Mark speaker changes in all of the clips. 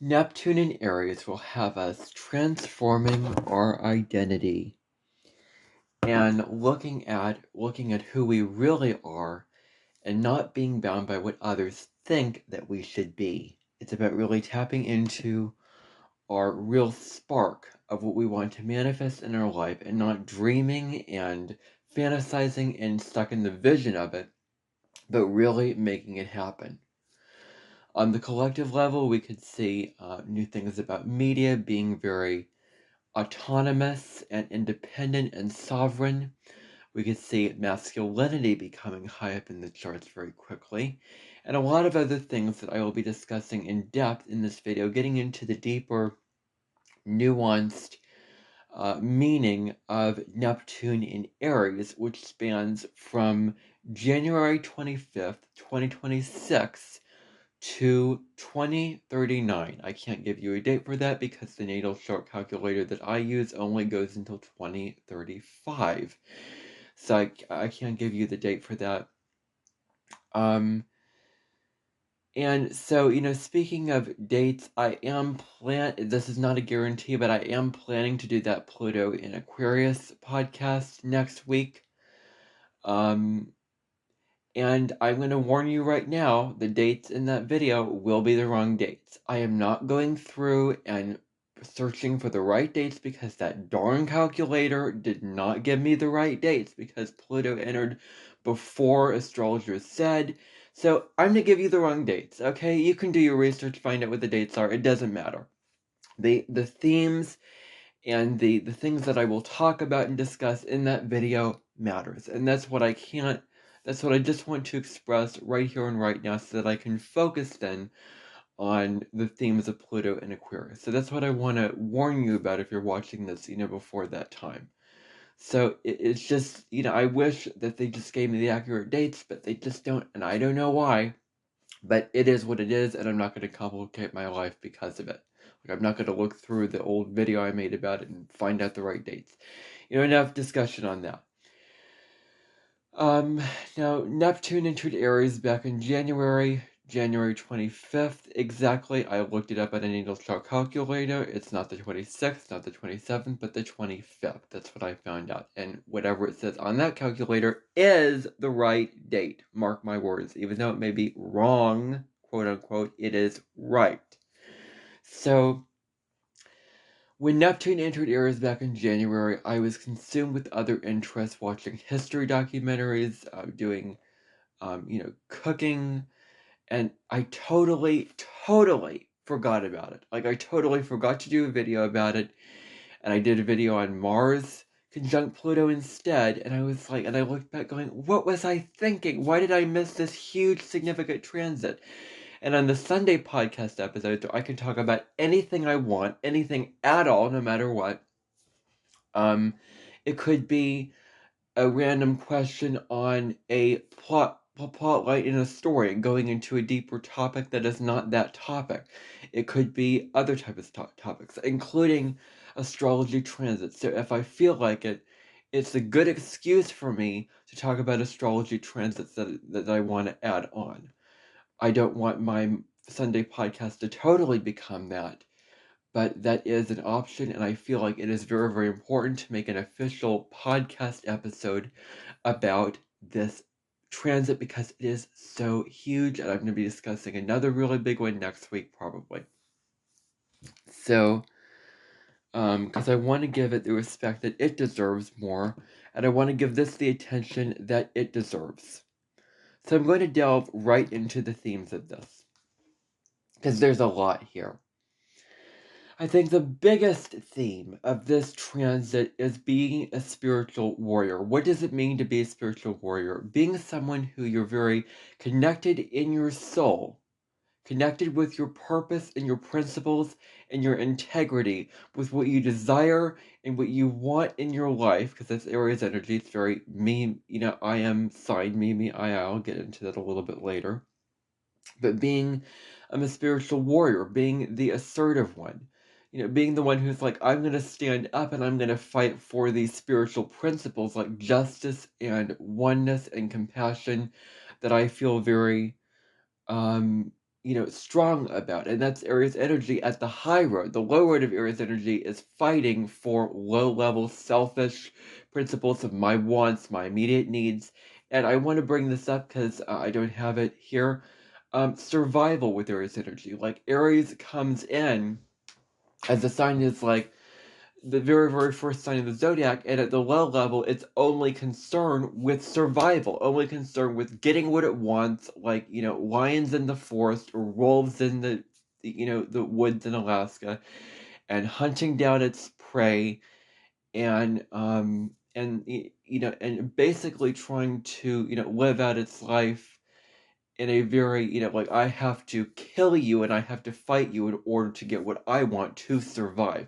Speaker 1: Neptune in Aries will have us transforming our identity and looking at who we really are and not being bound by what others think that we should be. It's about really tapping into our real spark of what we want to manifest in our life and not dreaming and fantasizing and stuck in the vision of it, but really making it happen. On the collective level, we could see new things about media being very autonomous and independent and sovereign. We could see masculinity becoming high up in the charts very quickly, and a lot of other things that I will be discussing in depth in this video, getting into the deeper, nuanced meaning of Neptune in Aries, which spans from January 25th, 2026 to 2039. I can't give you a date for that because the natal chart calculator that I use only goes until 2035. So I can't give you the date for that. And so, speaking of dates, this is not a guarantee, but I am planning to do that Pluto in Aquarius podcast next week. And I'm going to warn you right now, the dates in that video will be the wrong dates. I am not going through and searching for the right dates because that darn calculator did not give me the right dates because Pluto entered before astrologers said. So I'm going to give you the wrong dates, okay? You can do your research, find out what the dates are. It doesn't matter. The themes and the things that I will talk about and discuss in that video matters. And that's what I just want to express right here and right now so that I can focus then on the themes of Pluto and Aquarius. So that's what I want to warn you about if you're watching this, before that time. So it's just, I wish that they just gave me the accurate dates, but they just don't, and I don't know why. But it is what it is, and I'm not going to complicate my life because of it. Like, I'm not going to look through the old video I made about it and find out the right dates. Enough discussion on that. Now, Neptune entered Aries back in January 25th. Exactly, I looked it up on a natal chart calculator. It's not the 26th, not the 27th, but the 25th. That's what I found out. And whatever it says on that calculator is the right date. Mark my words. Even though it may be wrong, quote unquote, it is right. So, when Neptune entered Aries back in January, I was consumed with other interests, watching history documentaries, doing, cooking, and I totally forgot about it. Like, I totally forgot to do a video about it, and I did a video on Mars conjunct Pluto instead, and I was like, and I looked back going, what was I thinking? Why did I miss this huge significant transit? And on the Sunday podcast episode, I can talk about anything I want, anything at all, no matter what. It could be a random question on a plotlight in a story and going into a deeper topic that is not that topic. It could be other types of topics, including astrology transits. So if I feel like it, it's a good excuse for me to talk about astrology transits that I want to add on. I don't want my Sunday podcast to totally become that, but that is an option, and I feel like it is very, very important to make an official podcast episode about this transit because it is so huge, and I'm going to be discussing another really big one next week, probably. So, because I want to give it the respect that it deserves more, and I want to give this the attention that it deserves. So I'm going to delve right into the themes of this, because there's a lot here. I think the biggest theme of this transit is being a spiritual warrior. What does it mean to be a spiritual warrior? Being someone who you're very connected in your soul, connected with your purpose and your principles and your integrity, with what you desire and what you want in your life, because that's Aries energy. It's very me, I am sign, me, I'll get into that a little bit later. But being a spiritual warrior, being the assertive one, being the one who's like, I'm going to stand up and I'm going to fight for these spiritual principles like justice and oneness and compassion that I feel very, strong about. And that's Aries energy at the high road. The low road of Aries energy is fighting for low-level selfish principles of my wants, my immediate needs. And I want to bring this up because I don't have it here. Survival with Aries energy. Like, Aries comes in as a sign is like the very, very first sign of the zodiac, and at the low level, it's only concerned with survival, only concerned with getting what it wants, like, lions in the forest or wolves in the woods in Alaska, and hunting down its prey, and basically trying to, live out its life in a very, like, I have to kill you and I have to fight you in order to get what I want to survive.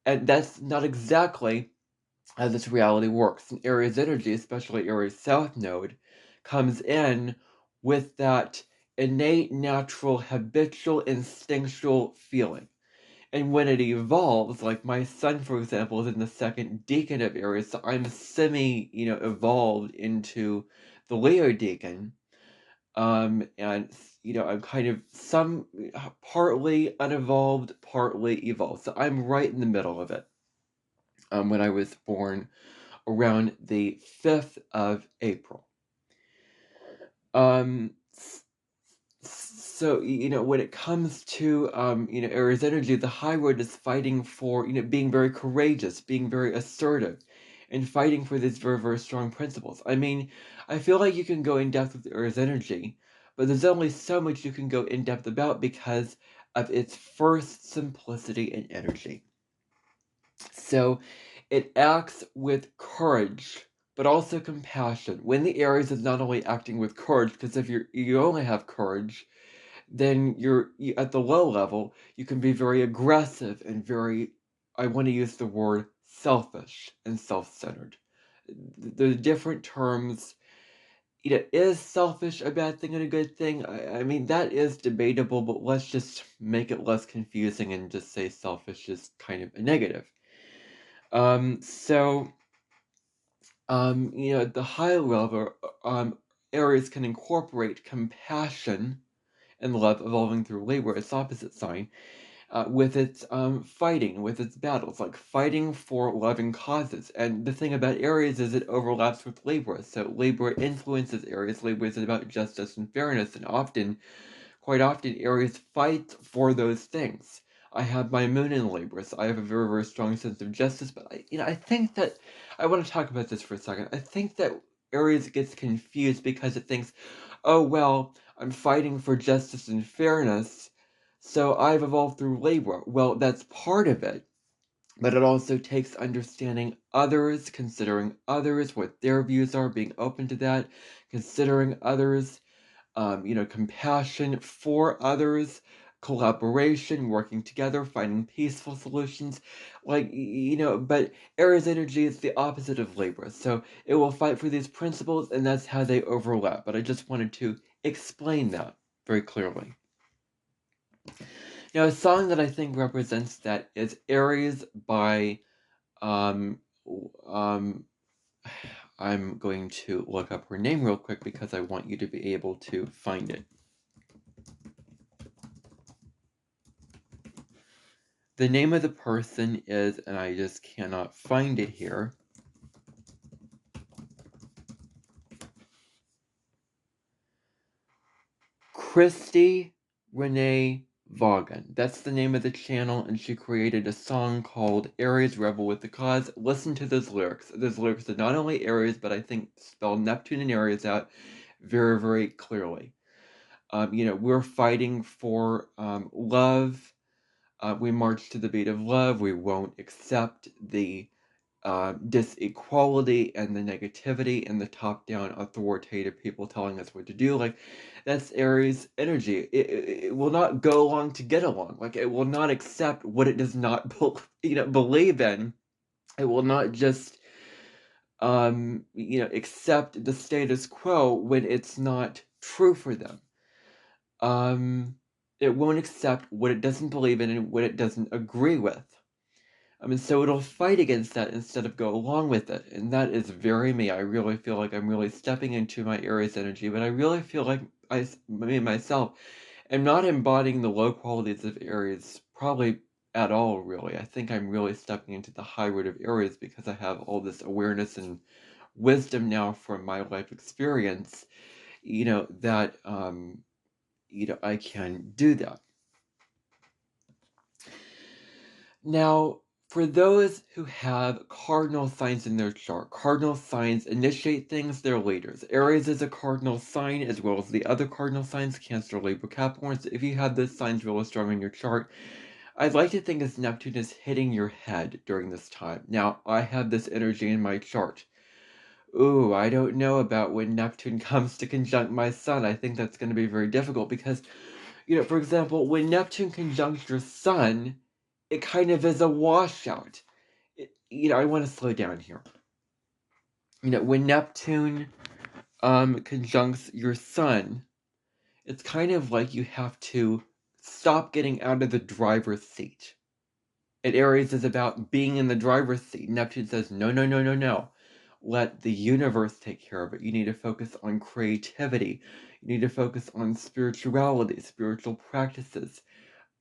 Speaker 1: And that's not exactly how this reality works. And Aries energy, especially Aries South Node, comes in with that innate, natural, habitual, instinctual feeling. And when it evolves, like my son, for example, is in the second decan of Aries, so I'm semi, evolved into the Leo decan. And I'm kind of some partly unevolved, partly evolved. So I'm right in the middle of it. When I was born around the 5th of April. So, when it comes to, Aries energy, the high road is fighting for, being very courageous, being very assertive, and fighting for these very, very strong principles. I mean, I feel like you can go in depth with Aries energy, but there's only so much you can go in depth about because of its first simplicity and energy. So it acts with courage, but also compassion. When the Aries is not only acting with courage, because if you only have courage, then you at the low level, you can be very aggressive and very, I want to use the word selfish and self-centered. The different terms, is selfish a bad thing and a good thing? I mean, that is debatable, but let's just make it less confusing and just say selfish is kind of a negative. So, the high level areas can incorporate compassion and love evolving through labor, its opposite sign, with its fighting, with its battles, like fighting for loving causes. And the thing about Aries is it overlaps with Libra. So Libra influences Aries. Libra is about justice and fairness, and quite often, Aries fights for those things. I have my moon in Libra, so I have a very, very strong sense of justice. But I think that I want to talk about this for a second. I think that Aries gets confused because it thinks, oh well, I'm fighting for justice and fairness, so I've evolved through Libra. Well, that's part of it, but it also takes understanding others, considering others, what their views are, being open to that, considering others, compassion for others, collaboration, working together, finding peaceful solutions. Like, but Aries energy is the opposite of Libra. So it will fight for these principles, and that's how they overlap. But I just wanted to explain that very clearly. Now, a song that I think represents that is Aries by, um, um, I'm going to look up her name real quick because I want you to be able to find it. The name of the person is, and I just cannot find it here. Christy Renee Vaughan. That's the name of the channel, and she created a song called Aries Rebel with the Cause. Listen to those lyrics. Those lyrics are not only Aries, but I think spell Neptune and Aries out very, very clearly. We're fighting for love. We march to the beat of love. We won't accept the disequality and the negativity and the top-down authoritative people telling us what to do. Like, that's Aries energy. It will not go along to get along. Like, it will not accept what it does not believe in. It will not just accept the status quo when it's not true for them. It won't accept what it doesn't believe in and what it doesn't agree with. I mean, so it'll fight against that instead of go along with it. And that is very me. I really feel like I'm really stepping into my Aries energy, but I really feel like me myself am not embodying the low qualities of Aries probably at all, really. I think I'm really stepping into the high road of Aries because I have all this awareness and wisdom now from my life experience, that, I can do that. Now, for those who have cardinal signs in their chart, cardinal signs initiate things, they're leaders. Aries is a cardinal sign as well as the other cardinal signs, Cancer, Libra, Capricorn. So if you have those signs really strong in your chart, I'd like to think as Neptune is hitting your head during this time. Now, I have this energy in my chart. Ooh, I don't know about when Neptune comes to conjunct my sun. I think that's going to be very difficult because, for example, when Neptune conjuncts your sun, it kind of is a washout. I want to slow down here. When Neptune conjuncts your sun, it's kind of like you have to stop getting out of the driver's seat. And Aries is about being in the driver's seat. Neptune says, no, no, no, no, no. Let the universe take care of it. You need to focus on creativity. You need to focus on spirituality, spiritual practices.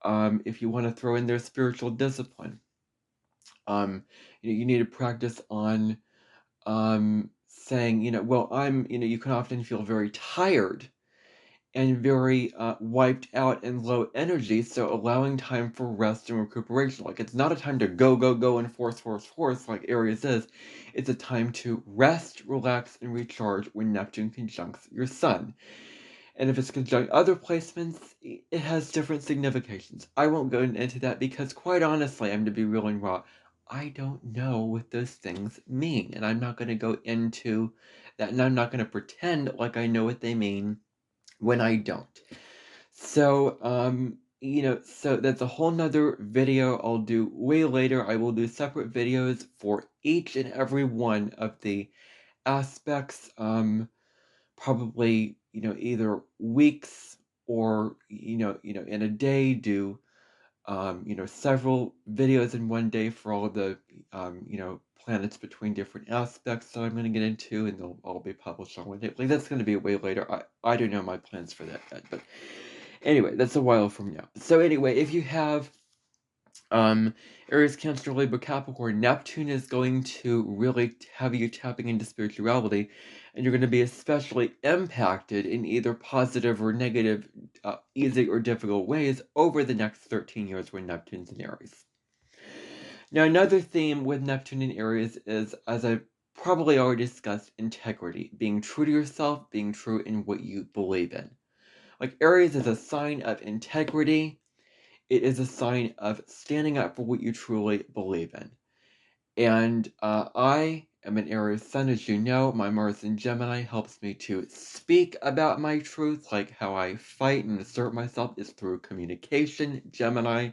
Speaker 1: If you want to throw in there spiritual discipline, you need to practice on saying, well, you can often feel very tired and very wiped out and low energy, so allowing time for rest and recuperation. Like, it's not a time to go, go, go, and force, force, force, like Aries is. It's a time to rest, relax, and recharge when Neptune conjuncts your sun. And if it's conjunct other placements, it has different significations. I won't go into that because, quite honestly, I'm to be real and raw. I don't know what those things mean, and I'm not going to go into that, and I'm not going to pretend like I know what they mean when I don't. So, so that's a whole nother video I'll do way later. I will do separate videos for each and every one of the aspects, probably, either weeks or, in a day, do, several videos in one day for all of the, planets between different aspects that I'm going to get into, and they'll all be published on one day. Like, that's going to be way later. I don't know my plans for that yet, but anyway, that's a while from now. So anyway, if you have Aries, Cancer, Libra, Capricorn, Neptune is going to really have you tapping into spirituality, and you're going to be especially impacted in either positive or negative, easy or difficult ways over the next 13 years when Neptune's in Aries. Now, another theme with Neptune in Aries is, as I've probably already discussed, integrity. Being true to yourself, being true in what you believe in. Like, Aries is a sign of integrity. It is a sign of standing up for what you truly believe in. And I am an Aries sun, as you know. My Mars in Gemini helps me to speak about my truth, like how I fight and assert myself is through communication, Gemini.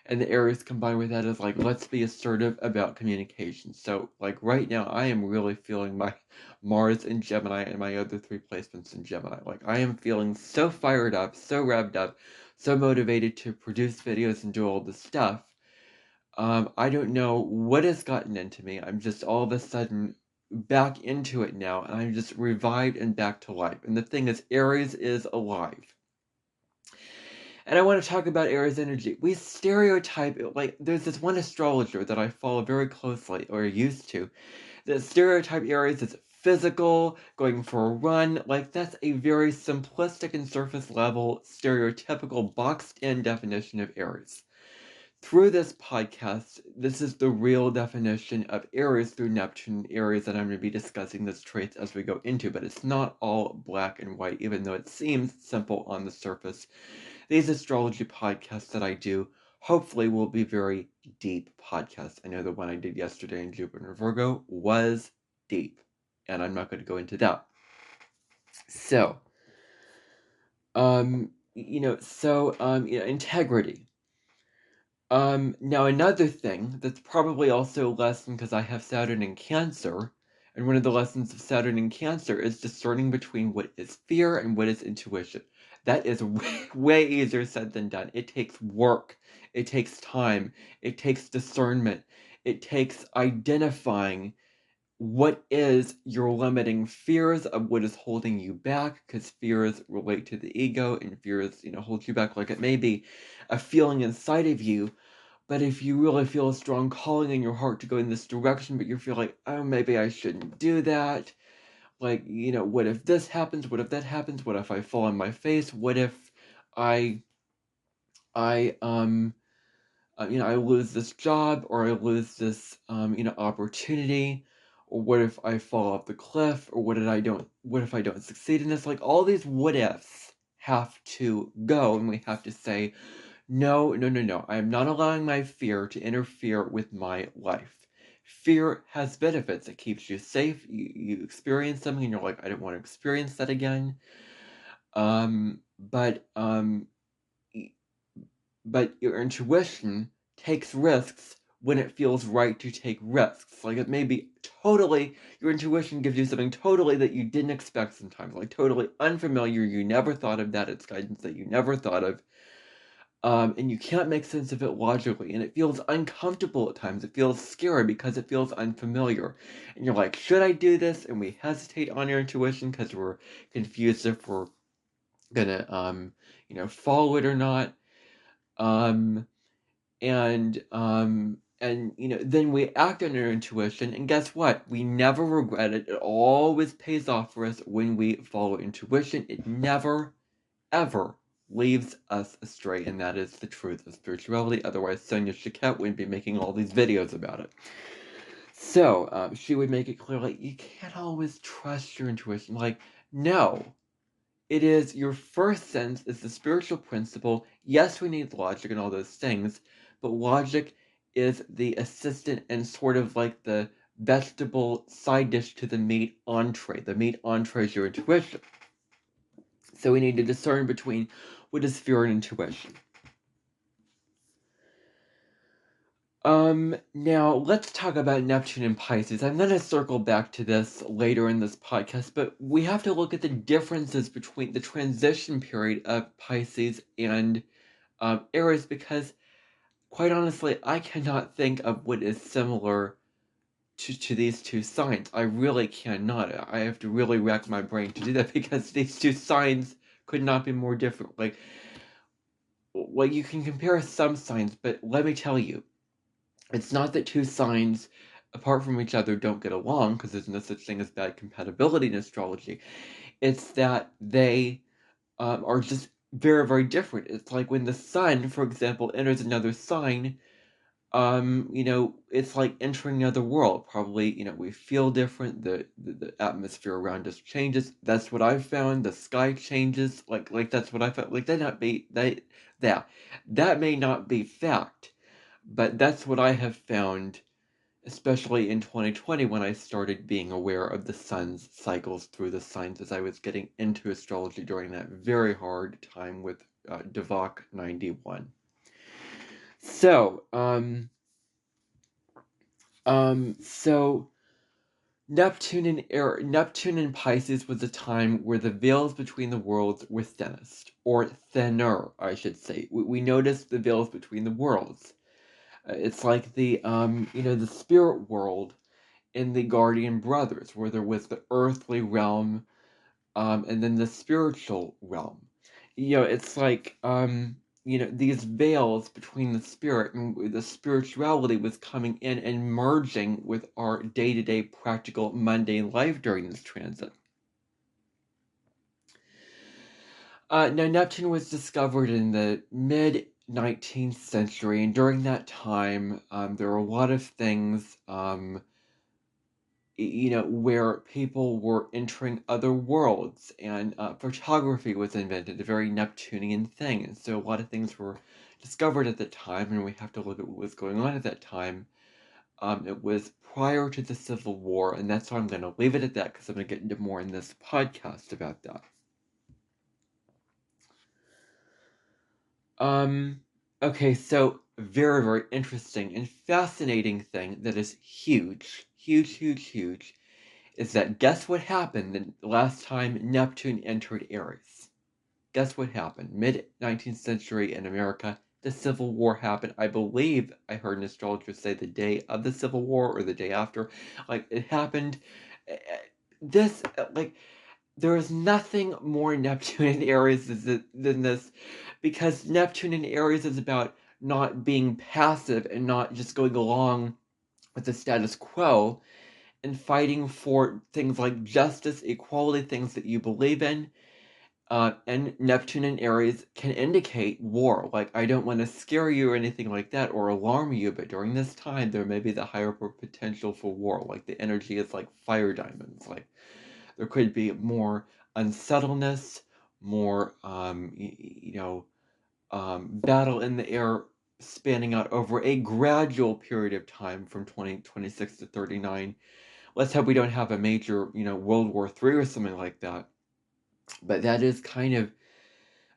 Speaker 1: And the Aries combined with that is like, let's be assertive about communication. So, like, right now, I am really feeling my Mars in Gemini and my other 3 placements in Gemini. Like, I am feeling so fired up, so revved up, so motivated to produce videos and do all this stuff. I don't know what has gotten into me. I'm just all of a sudden back into it now, and I'm just revived and back to life. And the thing is, Aries is alive. And I want to talk about Aries energy. We stereotype, like, there's this one astrologer that I follow very closely, or used to, that stereotype Aries as physical, going for a run. Like, that's a very simplistic and surface level, stereotypical, boxed in definition of Aries. Through this podcast, this is the real definition of Aries through Neptune Aries, and I'm going to be discussing those traits as we go into, but it's not all black and white, even though it seems simple on the surface. These astrology podcasts that I do hopefully will be very deep podcasts. I know the one I did yesterday in Jupiter and Virgo was deep, and I'm not going to go into that. So, integrity. Now another thing that's probably also a lesson because I have Saturn in Cancer, and one of the lessons of Saturn in Cancer is discerning between what is fear and what is intuition. That is way easier said than done. It takes work. It takes time. It takes discernment. It takes identifying what is your limiting fears of what is holding you back, because fears relate to the ego, and fears, hold you back. Like, it may be a feeling inside of you, but if you really feel a strong calling in your heart to go in this direction, but you feel like, oh, maybe I shouldn't do that. Like, what if this happens? What if that happens? What if I fall on my face? What if I, I, I lose this job, or I lose this, opportunity, or what if I fall off the cliff, or what if I don't succeed in this? Like, all these what ifs have to go, and we have to say, no, no, no, no. I am not allowing my fear to interfere with my life. Fear has benefits. It keeps you safe. You experience something, and you're like, I don't want to experience that again. But but your intuition takes risks when it feels right to take risks. Like, it may be totally, your intuition gives you something totally that you didn't expect sometimes, like totally unfamiliar. You never thought of that. It's guidance that you never thought of. And you can't make sense of it logically, and it feels uncomfortable at times. It feels scary because it feels unfamiliar. And you're like, should I do this? And we hesitate on your intuition because we're confused if we're gonna, follow it or not. Um, and then we act on our intuition, and guess what? We never regret it. It always pays off for us when we follow intuition. It never, ever leaves us astray, and that is the truth of spirituality. Otherwise, Sonia Chiquette wouldn't be making all these videos about it. So she would make it clear, like, you can't always trust your intuition. Like, no, it is your first sense is the spiritual principle. Yes, we need logic and all those things, but logic is the assistant and sort of like the vegetable side dish to the meat entree. The meat entree is your intuition. So we need to discern between what is fear and intuition. Now let's talk about Neptune and Pisces. I'm going to circle back to this later in this podcast, but we have to look at the differences between the transition period of Pisces and Aries, because, quite honestly, I cannot think of what is similar to these two signs. I really cannot. I have to really rack my brain to do that, because these two signs could not be more different. Like, you can compare some signs, but let me tell you, it's not that two signs apart from each other don't get along, because there's no such thing as bad compatibility in astrology. It's that they are just very, very different. It's like when the sun, for example, enters another sign, it's like entering another world. Probably, we feel different. The atmosphere around us changes. That's what I've found. The sky changes. Like that's what I found. Like, that may not be fact, but that's what I have found, especially in 2020, when I started being aware of the sun's cycles through the signs, as I was getting into astrology during that very hard time with Devok 91. So, so Neptune and Pisces was a time where the veils between the worlds were thinnest, or thinner, I should say. We noticed the veils between the worlds. It's like the spirit world in the Guardian Brothers, where there was the earthly realm, and then the spiritual realm. It's like, these veils between the spirit and the spirituality was coming in and merging with our day-to-day practical mundane life during this transit. Now, Neptune was discovered in the mid-19th century, and during that time, there were a lot of things, where people were entering other worlds, and photography was invented, a very Neptunian thing. And so a lot of things were discovered at the time, and we have to look at what was going on at that time. It was prior to the Civil War, and that's why I'm going to leave it at that, because I'm going to get into more in this podcast about that. Okay, so very, very interesting and fascinating thing that is huge, huge, huge, huge, is that guess what happened the last time Neptune entered Aries? Guess what happened? Mid-19th century in America, the Civil War happened. I believe I heard an astrologer say the day of the Civil War or the day after. Like, it happened. eh, eh, like, there is nothing more Neptune in Aries than this, because Neptune in Aries is about not being passive and not just going along with the status quo and fighting for things like justice, equality, things that you believe in. And Neptune in Aries can indicate war. Like, I don't want to scare you or anything like that or alarm you, but during this time, there may be the higher potential for war. Like, the energy is like fire diamonds. Like, there could be more unsettledness, more, battle in the air spanning out over a gradual period of time from 2026 to 39. Let's hope we don't have a major, World War III or something like that. But that is kind of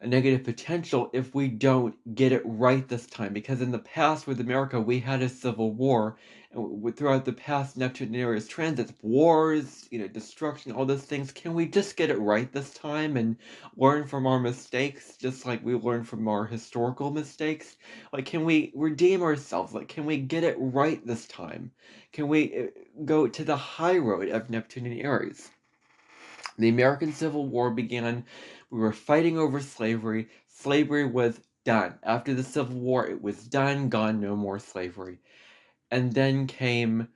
Speaker 1: a negative potential if we don't get it right this time. Because in the past with America, we had a civil war. And throughout the past Neptune and Aries transits, wars, destruction, all those things. Can we just get it right this time and learn from our mistakes, just like we learned from our historical mistakes? Like, can we redeem ourselves? Like, can we get it right this time? Can we go to the high road of Neptune and Aries? The American Civil War began. We were fighting over slavery. Slavery was done. After the Civil War, it was done, gone, no more slavery. And then came,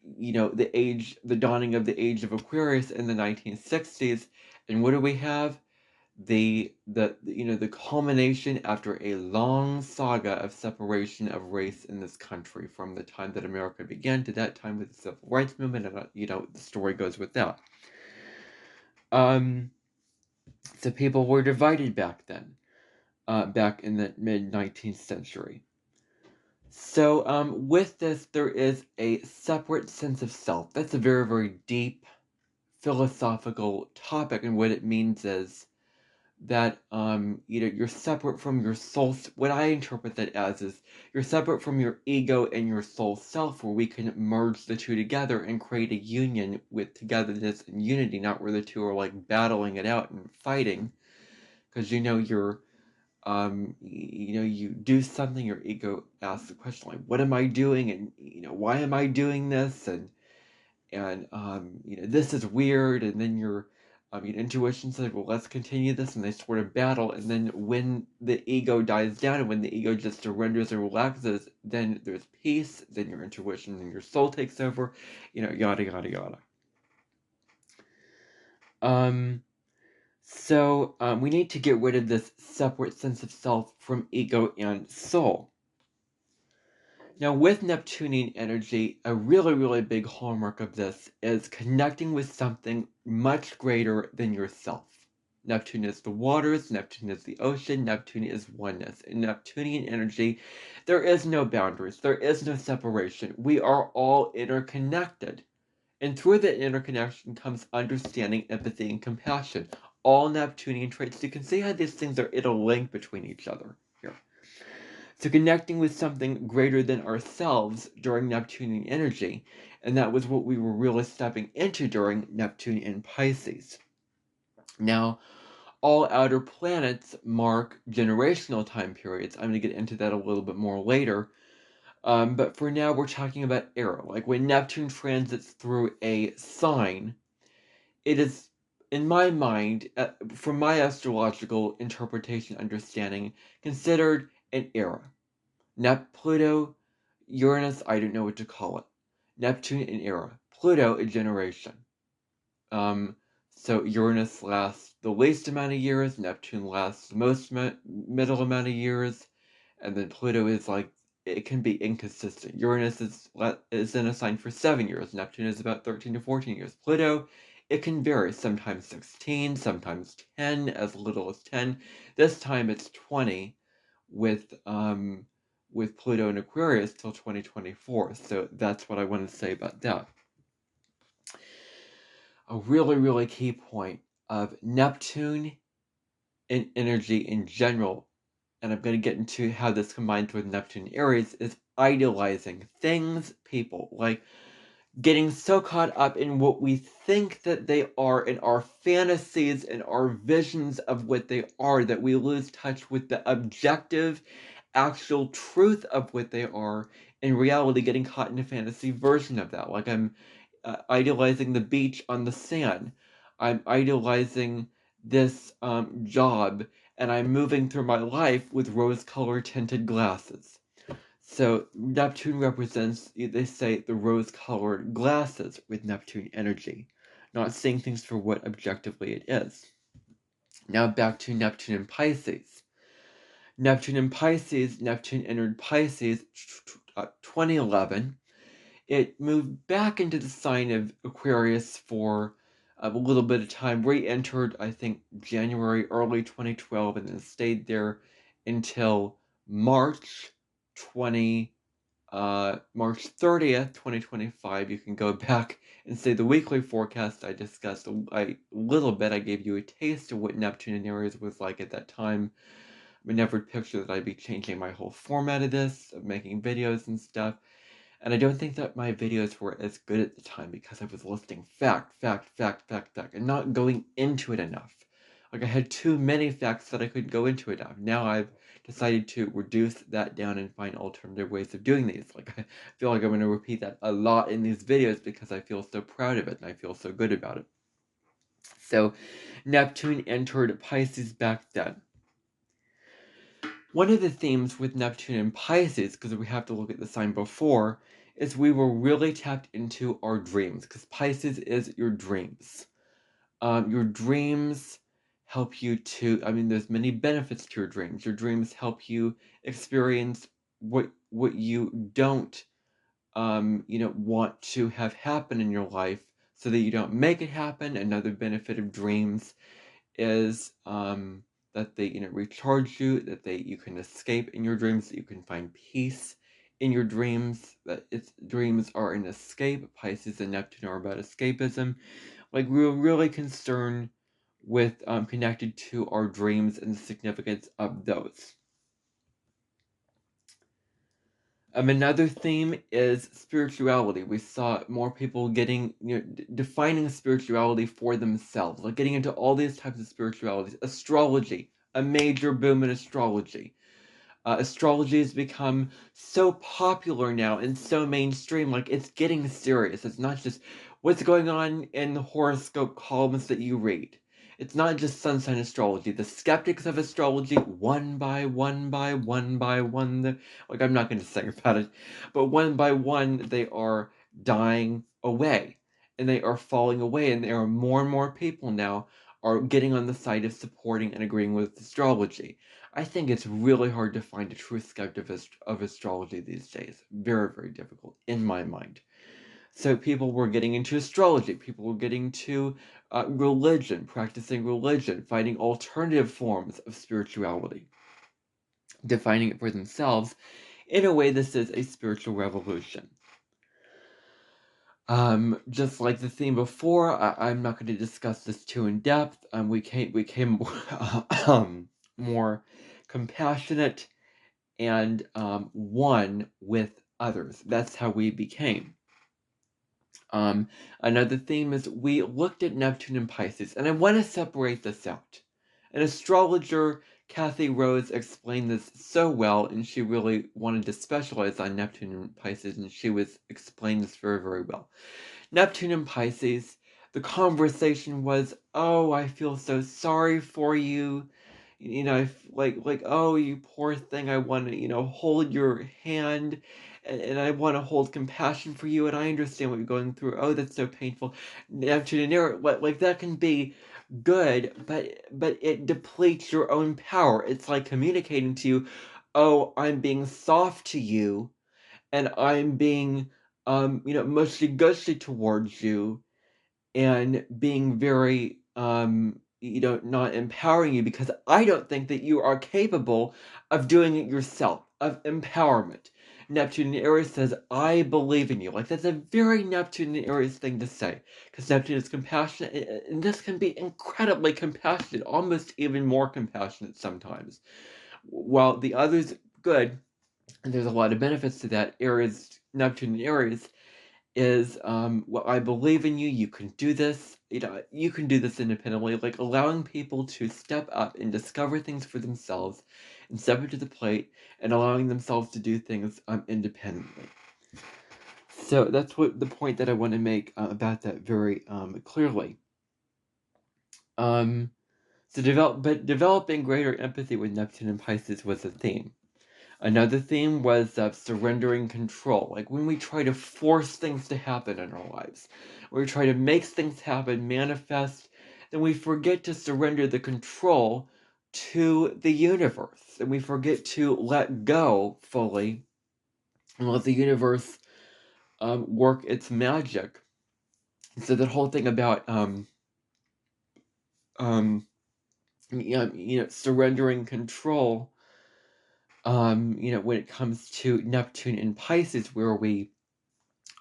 Speaker 1: the dawning of the age of Aquarius in the 1960s. And what do we have? The culmination after a long saga of separation of race in this country from the time that America began to that time with the civil rights movement, and the story goes with that. So people were divided back then, back in the mid-19th century. So with this, there is a separate sense of self. That's a very, very deep philosophical topic, and what it means is that you're separate from your soul. What I interpret that as is you're separate from your ego and your soul self, where we can merge the two together and create a union with togetherness and unity, not where the two are like battling it out and fighting. Because you do something, your ego asks the question like, what am I doing, and why am I doing this, and this is weird, and then your intuition says, well, let's continue this, and they sort of battle, and then when the ego dies down and when the ego just surrenders and relaxes, then there's peace, then your intuition and your soul takes over, yada yada yada. So we need to get rid of this separate sense of self from ego and soul. Now, with Neptunian energy, a really, really big hallmark of this is connecting with something much greater than yourself. Neptune is the waters, Neptune is the ocean, Neptune is oneness. In Neptunian energy, there is no boundaries, there is no separation. We are all interconnected. And through that interconnection comes understanding, empathy, and compassion. All Neptunian traits. You can see how these things are interlinked between each other here. So connecting with something greater than ourselves during Neptunian energy, and that was what we were really stepping into during Neptune in Pisces. Now, all outer planets mark generational time periods. I'm going to get into that a little bit more later. But for now, we're talking about era. Like when Neptune transits through a sign, it is, in my mind, from my astrological interpretation understanding, considered an era. Pluto, Uranus, I don't know what to call it. Neptune, an era. Pluto, a generation. So Uranus lasts the least amount of years, Neptune lasts the most middle amount of years, and then Pluto is like, it can be inconsistent. Uranus is in a sign for 7 years, Neptune is about 13 to 14 years. Pluto, it can vary, sometimes 16, sometimes 10, as little as 10. This time it's 20 with Pluto and Aquarius till 2024. So that's what I want to say about that. A really, really key point of Neptune and energy in general, and I'm going to get into how this combines with Neptune Aries, is idealizing things, people. Like, getting so caught up in what we think that they are, in our fantasies and our visions of what they are, that we lose touch with the objective, actual truth of what they are, in reality, getting caught in a fantasy version of that. Like I'm idealizing the beach on the sand. I'm idealizing this job, and I'm moving through my life with rose-colored tinted glasses. So Neptune represents, they say, the rose-colored glasses with Neptune energy, not seeing things for what objectively it is. Now back to Neptune and Pisces. Neptune and Pisces, Neptune entered Pisces 2011. It moved back into the sign of Aquarius for a little bit of time, re-entered, I think, January, early 2012, and then stayed there until March 20 March 30th, 2025. You can go back and see the weekly forecast I discussed a little bit. I gave you a taste of what Neptune in Aries was like at that time. I never pictured that I'd be changing my whole format of this, of making videos and stuff. And I don't think that my videos were as good at the time because I was listing fact, and not going into it enough. Like I had too many facts that I couldn't go into enough. Now I've decided to reduce that down and find alternative ways of doing these. Like I feel like I'm going to repeat that a lot in these videos because I feel so proud of it and I feel so good about it. So Neptune entered Pisces back then. One of the themes with Neptune and Pisces, because we have to look at the sign before, is we were really tapped into our dreams, because Pisces is your dreams. Your dreams help you to, there's many benefits to your dreams. Your dreams help you experience what you don't, want to have happen in your life so that you don't make it happen. Another benefit of dreams is that they recharge you, that you can escape in your dreams, that you can find peace in your dreams, that dreams are an escape. Pisces and Neptune are about escapism. Like we were really concerned with connected to our dreams and the significance of those. Another theme is spirituality. We saw more people getting, defining spirituality for themselves, like getting into all these types of spiritualities. Astrology, a major boom in astrology. Astrology has become so popular now and so mainstream, like it's getting serious. It's not just what's going on in the horoscope columns that you read. It's not just sun sign astrology. The skeptics of astrology, one by one, like I'm not going to sing about it, but one by one, they are dying away. And they are falling away, and there are more and more people now are getting on the side of supporting and agreeing with astrology. I think it's really hard to find a true skeptic of astrology these days. Very, very difficult, in my mind. So people were getting into astrology. People were getting to religion, practicing religion, finding alternative forms of spirituality, defining it for themselves. In a way, this is a spiritual revolution. Just like the theme before, I'm not going to discuss this too in depth. We became more compassionate and one with others. That's how we became. Another theme is we looked at Neptune and Pisces, and I want to separate this out. An astrologer, Kathy Rose, explained this so well, and she really wanted to specialize on Neptune and Pisces, and she was explained this very, very well. Neptune and Pisces, the conversation was, oh, I feel so sorry for you. Oh, you poor thing, I want to, hold your hand, and I want to hold compassion for you, and I understand what you're going through. Oh, that's so painful. Neptune and Aries, like that can be good, but it depletes your own power. It's like communicating to you, oh, I'm being soft to you, and I'm being, mushy gushy towards you, and being very, not empowering you because I don't think that you are capable of doing it yourself, of empowerment. Neptune and Aries says, I believe in you. Like, that's a very Neptune and Aries thing to say, because Neptune is compassionate, and this can be incredibly compassionate, almost even more compassionate sometimes. While the other's good, and there's a lot of benefits to that, Aries, Neptune and Aries, is, well, I believe in you, you can do this, you can do this independently, like allowing people to step up and discover things for themselves and step up to the plate and allowing themselves to do things independently. So that's what the point that I want to make about that very clearly. So developing greater empathy with Neptune and Pisces was a theme. Another theme was surrendering control. Like when we try to force things to happen in our lives, we try to make things happen, manifest, then we forget to surrender the control to the universe. And we forget to let go fully and let the universe work its magic. So the whole thing about surrendering control, when it comes to Neptune and Pisces, where we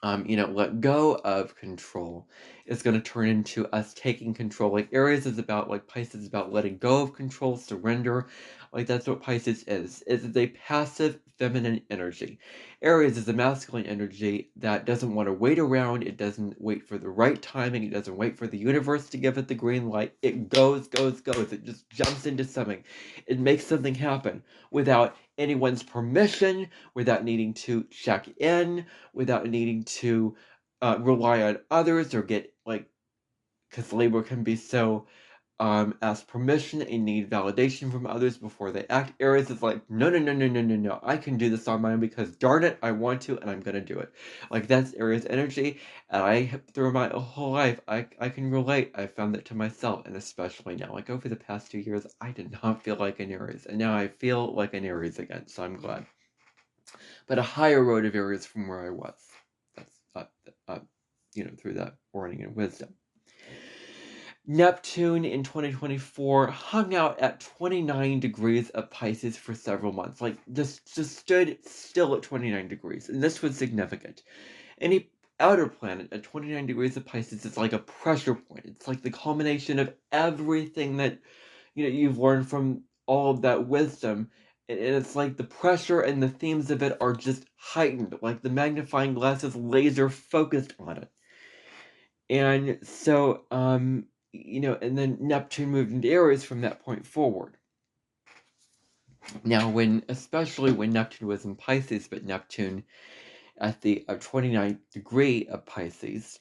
Speaker 1: let go of control, is going to turn into us taking control. Like Aries is about, like Pisces is about letting go of control, surrender. Like that's what Pisces is. It's a passive feminine energy. Aries is a masculine energy that doesn't want to wait around. It doesn't wait for the right timing. It doesn't wait for the universe to give it the green light. It goes. It just jumps into something. It makes something happen without anyone's permission, without needing to check in, without needing to rely on others or get, like, because Libra can be so ask permission and need validation from others before they act. Aries is like, no, I can do this on my own because darn it, I want to and I'm gonna do it. Like that's Aries energy, and through my whole life, I can relate. I found that to myself, and especially now, like over the past 2 years, I did not feel like an Aries, and now I feel like an Aries again, so I'm glad. But a higher road of Aries from where I was. That's through that warning and wisdom. Neptune in 2024 hung out at 29 degrees of Pisces for several months. Like just stood still at 29 degrees. And this was significant. Any outer planet at 29 degrees of Pisces is like a pressure point. It's like the culmination of everything that you've learned from all of that wisdom. And it's like the pressure and the themes of it are just heightened. Like the magnifying glass is laser focused on it. And so, and then Neptune moved into Aries from that point forward. Now, especially when Neptune was in Pisces, but Neptune at the 29th degree of Pisces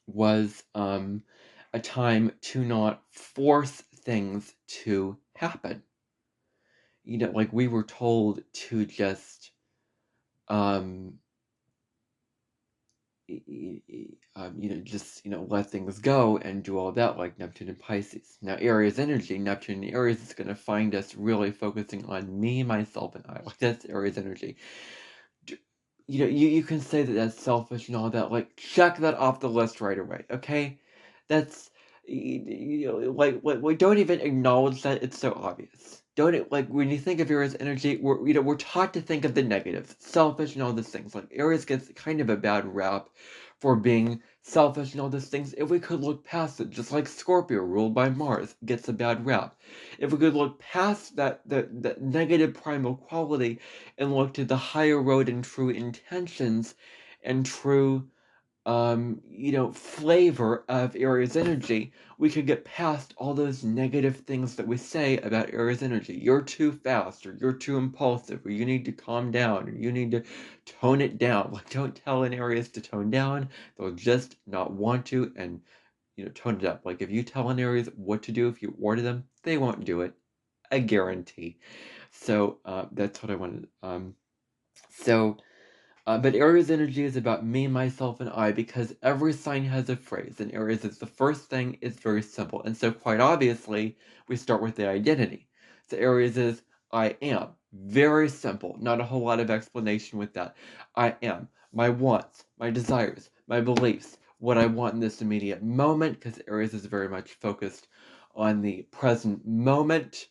Speaker 1: was a time to not force things to happen. Like we were told to just let things go and do all that, like Neptune and Pisces. Now, Aries energy, Neptune and Aries is going to find us really focusing on me, myself, and I. Like, that's Aries energy. You can say that that's selfish and all that. Like, check that off the list right away, okay? That's, don't even acknowledge that. It's so obvious. Don't, like, when you think of Aries energy, we're taught to think of the negatives, selfish and all these things. Like, Aries gets kind of a bad rap for being selfish and all these things. If we could look past it, just like Scorpio, ruled by Mars, gets a bad rap. If we could look past that negative primal quality and look to the higher road and true intentions and true flavor of Aries energy, we could get past all those negative things that we say about Aries energy. You're too fast, or you're too impulsive, or you need to calm down, or you need to tone it down. Like, don't tell an Aries to tone down. They'll just not want to, and tone it up. Like, if you tell an Aries what to do, if you order them, they won't do it. I guarantee. So that's what I wanted. But Aries energy is about me, myself, and I, because every sign has a phrase, and Aries is the first thing. It's very simple, and so quite obviously we start with the identity. So Aries is I am. Very simple. Not a whole lot of explanation with that. I am. My wants, my desires, my beliefs, what I want in this immediate moment, because Aries is very much focused on the present moment,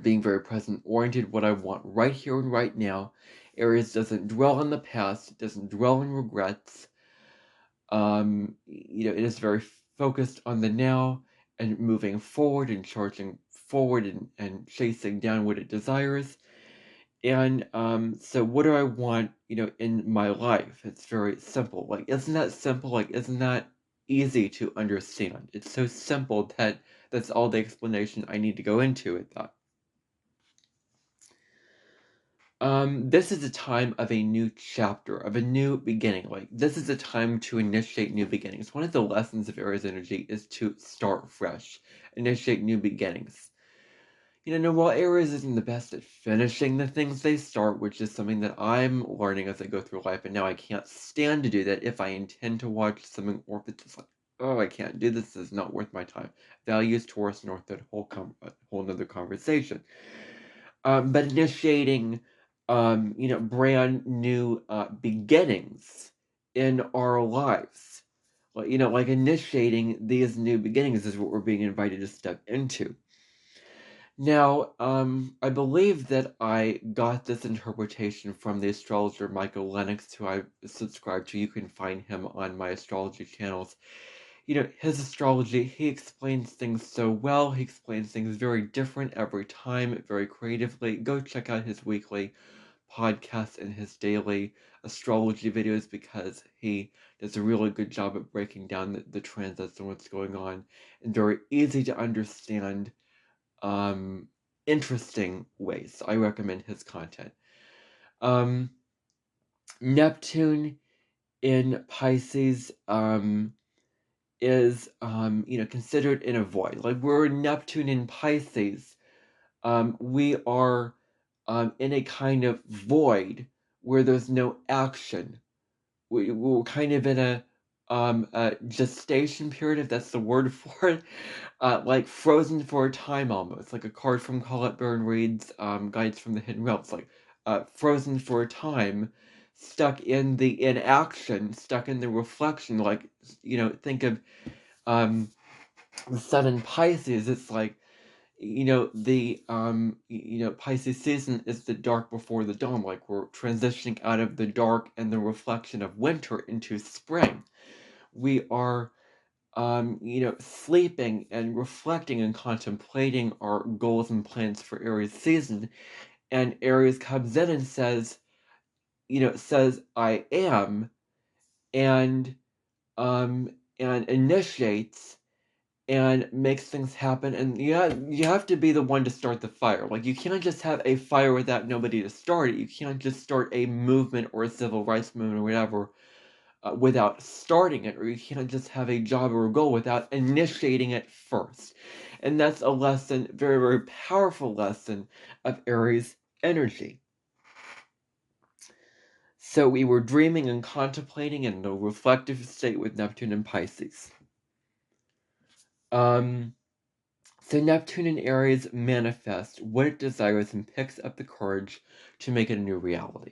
Speaker 1: being very present oriented, what I want right here and right now. Aries doesn't dwell on the past, doesn't dwell on regrets. It is very focused on the now and moving forward and charging forward and chasing down what it desires. And so what do I want, in my life? It's very simple. Like, isn't that simple? Like, isn't that easy to understand? It's so simple that that's all the explanation I need to go into with that. This is a time of a new chapter, of a new beginning. Like, this is a time to initiate new beginnings. One of the lessons of Aries energy is to start fresh, initiate new beginnings. While Aries isn't the best at finishing the things they start, which is something that I'm learning as I go through life, and now I can't stand to do that if I intend to watch something, or if it's just like, oh, I can't do this, this is not worth my time. Values, Taurus, North, that whole nother conversation. But initiating, brand new beginnings in our lives. Like initiating these new beginnings is what we're being invited to step into. Now, I believe that I got this interpretation from the astrologer Michael Lennox, who I subscribe to. You can find him on my astrology channels. His astrology, he explains things so well. He explains things very different every time, very creatively. Go check out his weekly podcast and his daily astrology videos, because he does a really good job at breaking down the transits and what's going on, and very easy to understand, interesting ways. So I recommend his content. Um, Neptune in Pisces, is considered in a void. Like, we're Neptune in Pisces, we are in a kind of void where there's no action. We're kind of in a gestation period, if that's the word for it. Like frozen for a time, almost like a card from Colette Baron Reid's Guides from the Hidden Realms. Like, frozen for a time, stuck in the inaction, stuck in the reflection. Like, think of the sun in Pisces. It's like, the Pisces season is the dark before the dawn. Like, we're transitioning out of the dark and the reflection of winter into spring. We are sleeping and reflecting and contemplating our goals and plans for Aries season. And Aries comes in and says I am, and initiates and makes things happen. And you have to be the one to start the fire. Like, you can't just have a fire without nobody to start it. You can't just start a movement or a civil rights movement or whatever, without starting it, or you can't just have a job or a goal without initiating it first. And that's a lesson, very, very powerful lesson of Aries energy. So we were dreaming and contemplating in a reflective state with Neptune and Pisces. So Neptune in Aries manifests what it desires and picks up the courage to make it a new reality.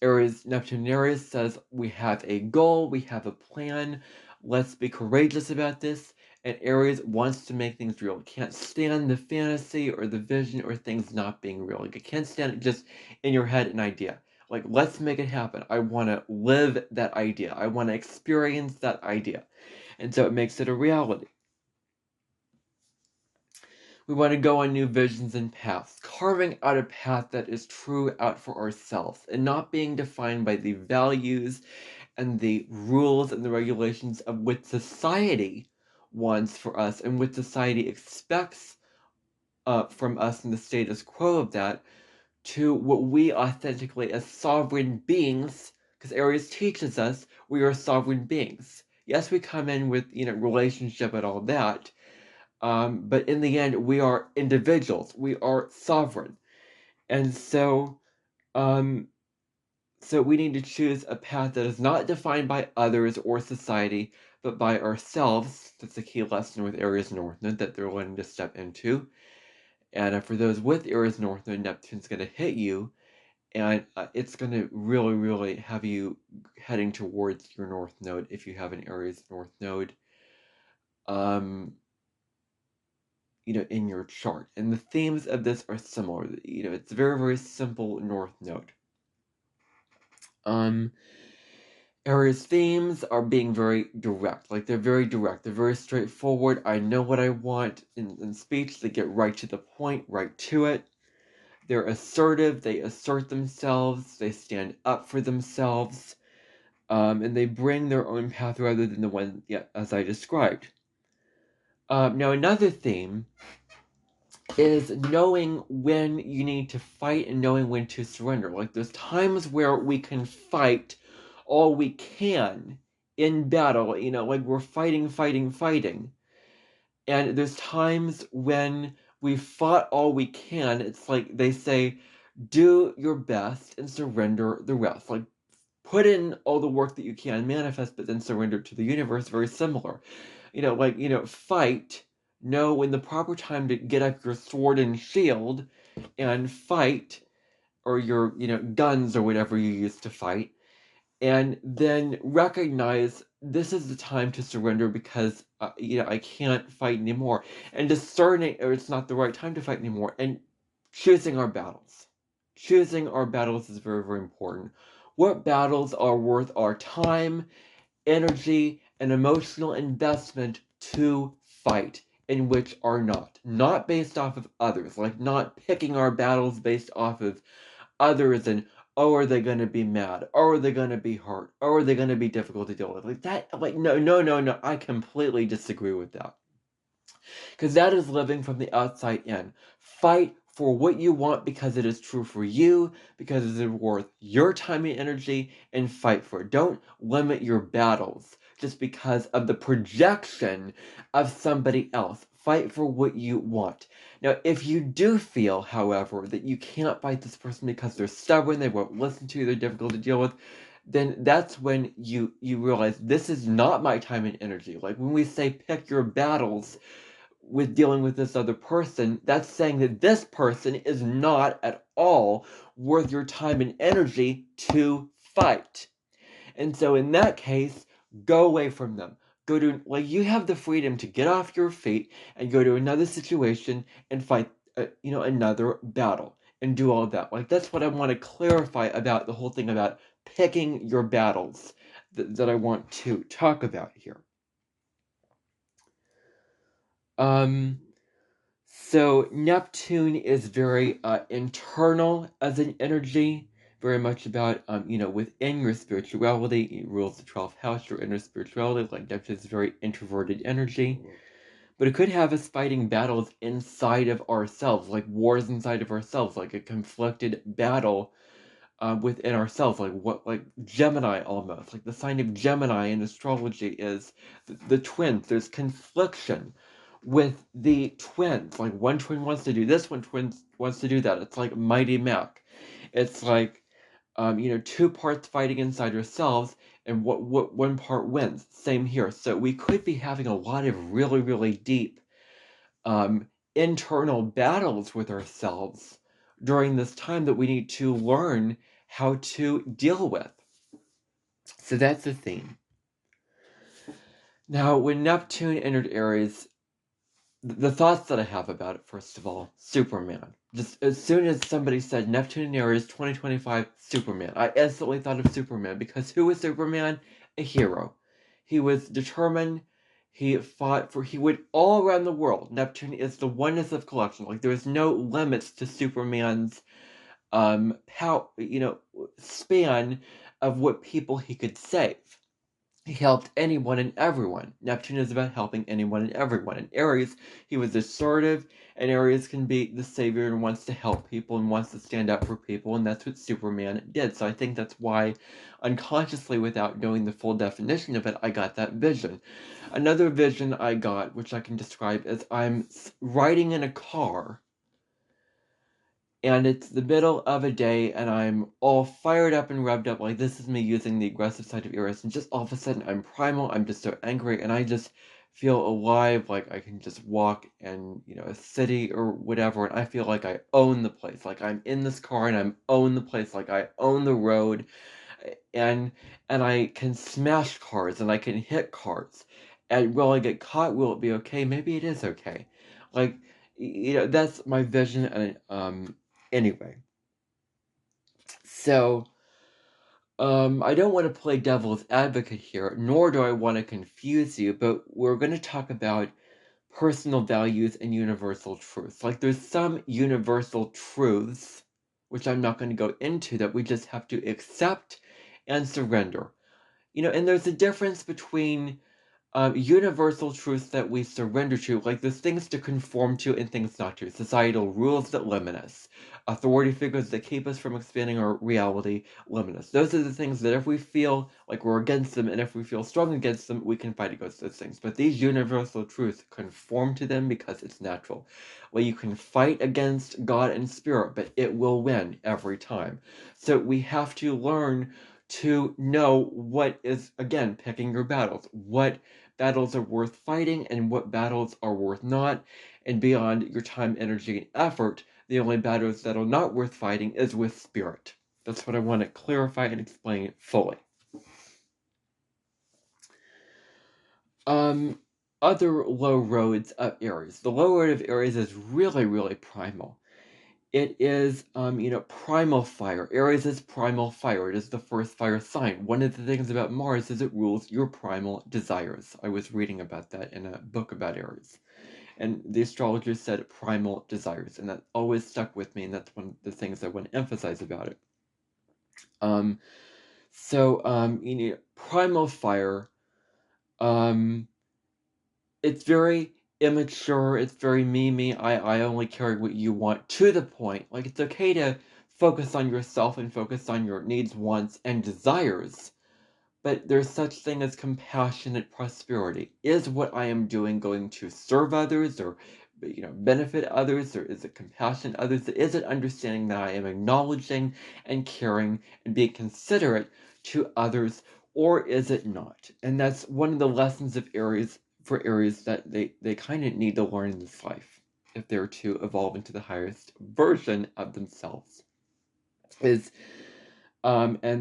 Speaker 1: Neptune in Aries says, we have a goal, we have a plan, let's be courageous about this. And Aries wants to make things real. It can't stand the fantasy or the vision or things not being real. Like, it can't stand it just in your head, an idea. Like, let's make it happen. I want to live that idea. I want to experience that idea. And so it makes it a reality. We want to go on new visions and paths, carving out a path that is true out for ourselves and not being defined by the values and the rules and the regulations of what society wants for us and what society expects from us and the status quo of that, to what we authentically, as sovereign beings, because Aries teaches us we are sovereign beings. Yes, we come in with relationship and all that, but in the end, we are individuals. We are sovereign. And so we need to choose a path that is not defined by others or society, but by ourselves. That's a key lesson with Aries North Node that they're wanting to step into. And for those with Aries North Node, Neptune's going to hit you, and it's going to really, really have you heading towards your North Node if you have an Aries North Node. In your chart. And the themes of this are similar. It's a very, very simple North Node. Aries themes are being very direct. Like, they're very direct. They're very straightforward. I know what I want in speech. They get right to the point, right to it. They're assertive, they assert themselves, they stand up for themselves, and they bring their own path rather than the one, as I described. Now, another theme is knowing when you need to fight and knowing when to surrender. Like, there's times where we can fight all we can in battle, like we're fighting. And there's times when we fought all we can. It's like they say, do your best and surrender the rest. Like, put in all the work that you can, manifest, but then surrender to the universe. Very similar. Fight, know when the proper time to get up your sword and shield and fight, or your, guns or whatever you use to fight, and then recognize this is the time to surrender because, I can't fight anymore, and discerning, or it's not the right time to fight anymore, and choosing our battles. Choosing our battles is very, very important. What battles are worth our time, energy, and emotional investment to fight, and which are not based off of others, like not picking our battles based off of others and, oh, are they going to be mad, or are they going to be hurt, or are they going to be difficult to deal with, like that. Like, no, I completely disagree with that, because that is living from the outside in. Fight for what you want because it is true for you, because it is worth your time and energy, and fight for it. Don't limit your battles just because of the projection of somebody else. Fight for what you want. Now, if you do feel, however, that you can't fight this person because they're stubborn, they won't listen to you, they're difficult to deal with, then that's when you realize this is not my time and energy. Like, when we say pick your battles with dealing with this other person, that's saying that this person is not at all worth your time and energy to fight. And so in that case, go away from them. Go to, like, you have the freedom to get off your feet and go to another situation and fight, another battle and do all of that. Like, that's what I want to clarify about the whole thing about picking your battles that I want to talk about here. So Neptune is very internal as an energy, very much about, within your spirituality. It rules the 12th house, your inner spirituality. Like, Neptune is very introverted energy. But it could have us fighting battles inside of ourselves, like wars inside of ourselves, like a conflicted battle within ourselves, like Gemini almost. Like, the sign of Gemini in astrology is the twins. There's confliction with the twins. Like, one twin wants to do this, one twin wants to do that. It's like Mighty Mac. It's like, two parts fighting inside ourselves, and what one part wins. Same here. So we could be having a lot of really, really deep internal battles with ourselves during this time that we need to learn how to deal with. So that's the theme. Now, when Neptune entered Aries, the thoughts that I have about it, first of all, Superman. Just as soon as somebody said Neptune in Aries 2025, Superman, I instantly thought of Superman, because who was Superman? A hero. He was determined. He went all around the world. Neptune is the oneness of collection. Like, there is no limits to Superman's span of what people he could save. He helped anyone and everyone. Neptune is about helping anyone and everyone. In Aries, he was assertive, and Aries can be the savior and wants to help people and wants to stand up for people, and that's what Superman did. So I think that's why, unconsciously, without knowing the full definition of it, I got that vision. Another vision I got, which I can describe, is I'm riding in a car, and it's the middle of a day, and I'm all fired up and revved up. Like, this is me using the aggressive side of Eros, and just all of a sudden I'm primal, I'm just so angry, and I just feel alive. Like, I can just walk in, a city or whatever, and I feel like I own the place. Like, I'm in this car and I own the place. Like, I own the road, and I can smash cars and I can hit cars. And will I get caught? Will it be okay? Maybe it is okay. Like, that's my vision. And anyway, so I don't want to play devil's advocate here, nor do I want to confuse you, but we're going to talk about personal values and universal truths. Like there's some universal truths, which I'm not going to go into, that we just have to accept and surrender. And there's a difference between universal truths that we surrender to, like there's things to conform to and things not to, societal rules that limit us, authority figures that keep us from expanding our reality limit us. Those are the things that if we feel like we're against them and if we feel strong against them, we can fight against those things. But these universal truths conform to them because it's natural. Well, you can fight against God and spirit, but it will win every time. So we have to learn to know what is, again, picking your battles. What battles are worth fighting and what battles are worth not. And beyond your time, energy, and effort, the only battles that are not worth fighting is with spirit. That's what I want to clarify and explain fully. Other low roads of Aries. The low road of Aries is really, really primal. It is, primal fire. Aries is primal fire. It is the first fire sign. One of the things about Mars is it rules your primal desires. I was reading about that in a book about Aries. And the astrologer said primal desires, and that always stuck with me, and that's one of the things I want to emphasize about it. Primal fire, it's very immature, it's very me, I only carry what you want, to the point. Like, it's okay to focus on yourself and focus on your needs, wants, and desires, but there's such thing as compassionate prosperity. Is what I am doing going to serve others or benefit others, or is it compassion to others? Is it understanding that I am acknowledging and caring and being considerate to others, or is it not? And that's one of the lessons of Aries for Aries that they kind of need to learn in this life if they're to evolve into the highest version of themselves. And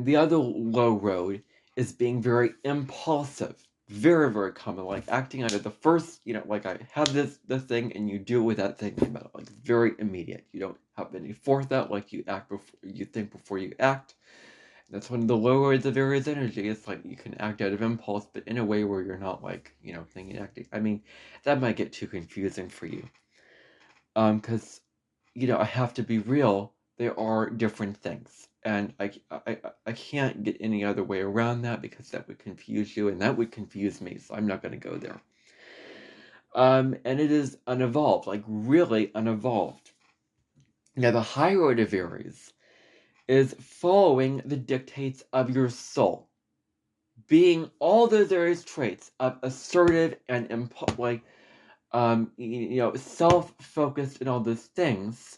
Speaker 1: the other low road is being very impulsive. Very, very common. Like acting out of the first, like I have this thing and you do without thinking about it. Like very immediate. You don't have any forethought, like you act before you think before you act. That's one of the low roads of Aries energy. It's like you can act out of impulse, but in a way where you're not like, thinking acting. I mean, that might get too confusing for you. Because I have to be real, there are different things. And I can't get any other way around that because that would confuse you and that would confuse me. So I'm not going to go there. And it is unevolved, like really unevolved. Now, the high road of Aries is following the dictates of your soul, being all those Aries traits of assertive and self-focused and all those things,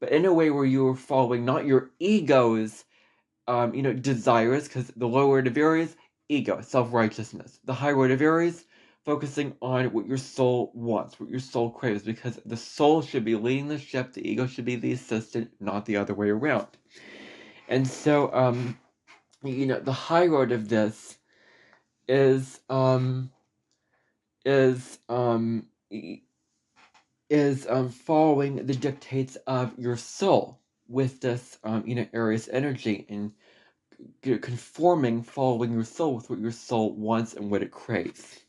Speaker 1: but in a way where you are following not your ego's, desires, because the low road of Aries, ego, self-righteousness. The high road of Aries, focusing on what your soul wants, what your soul craves, because the soul should be leading the ship, the ego should be the assistant, not the other way around. And so, the high road of this is, is, following the dictates of your soul with this, Aries energy, and conforming, following your soul with what your soul wants and what it craves.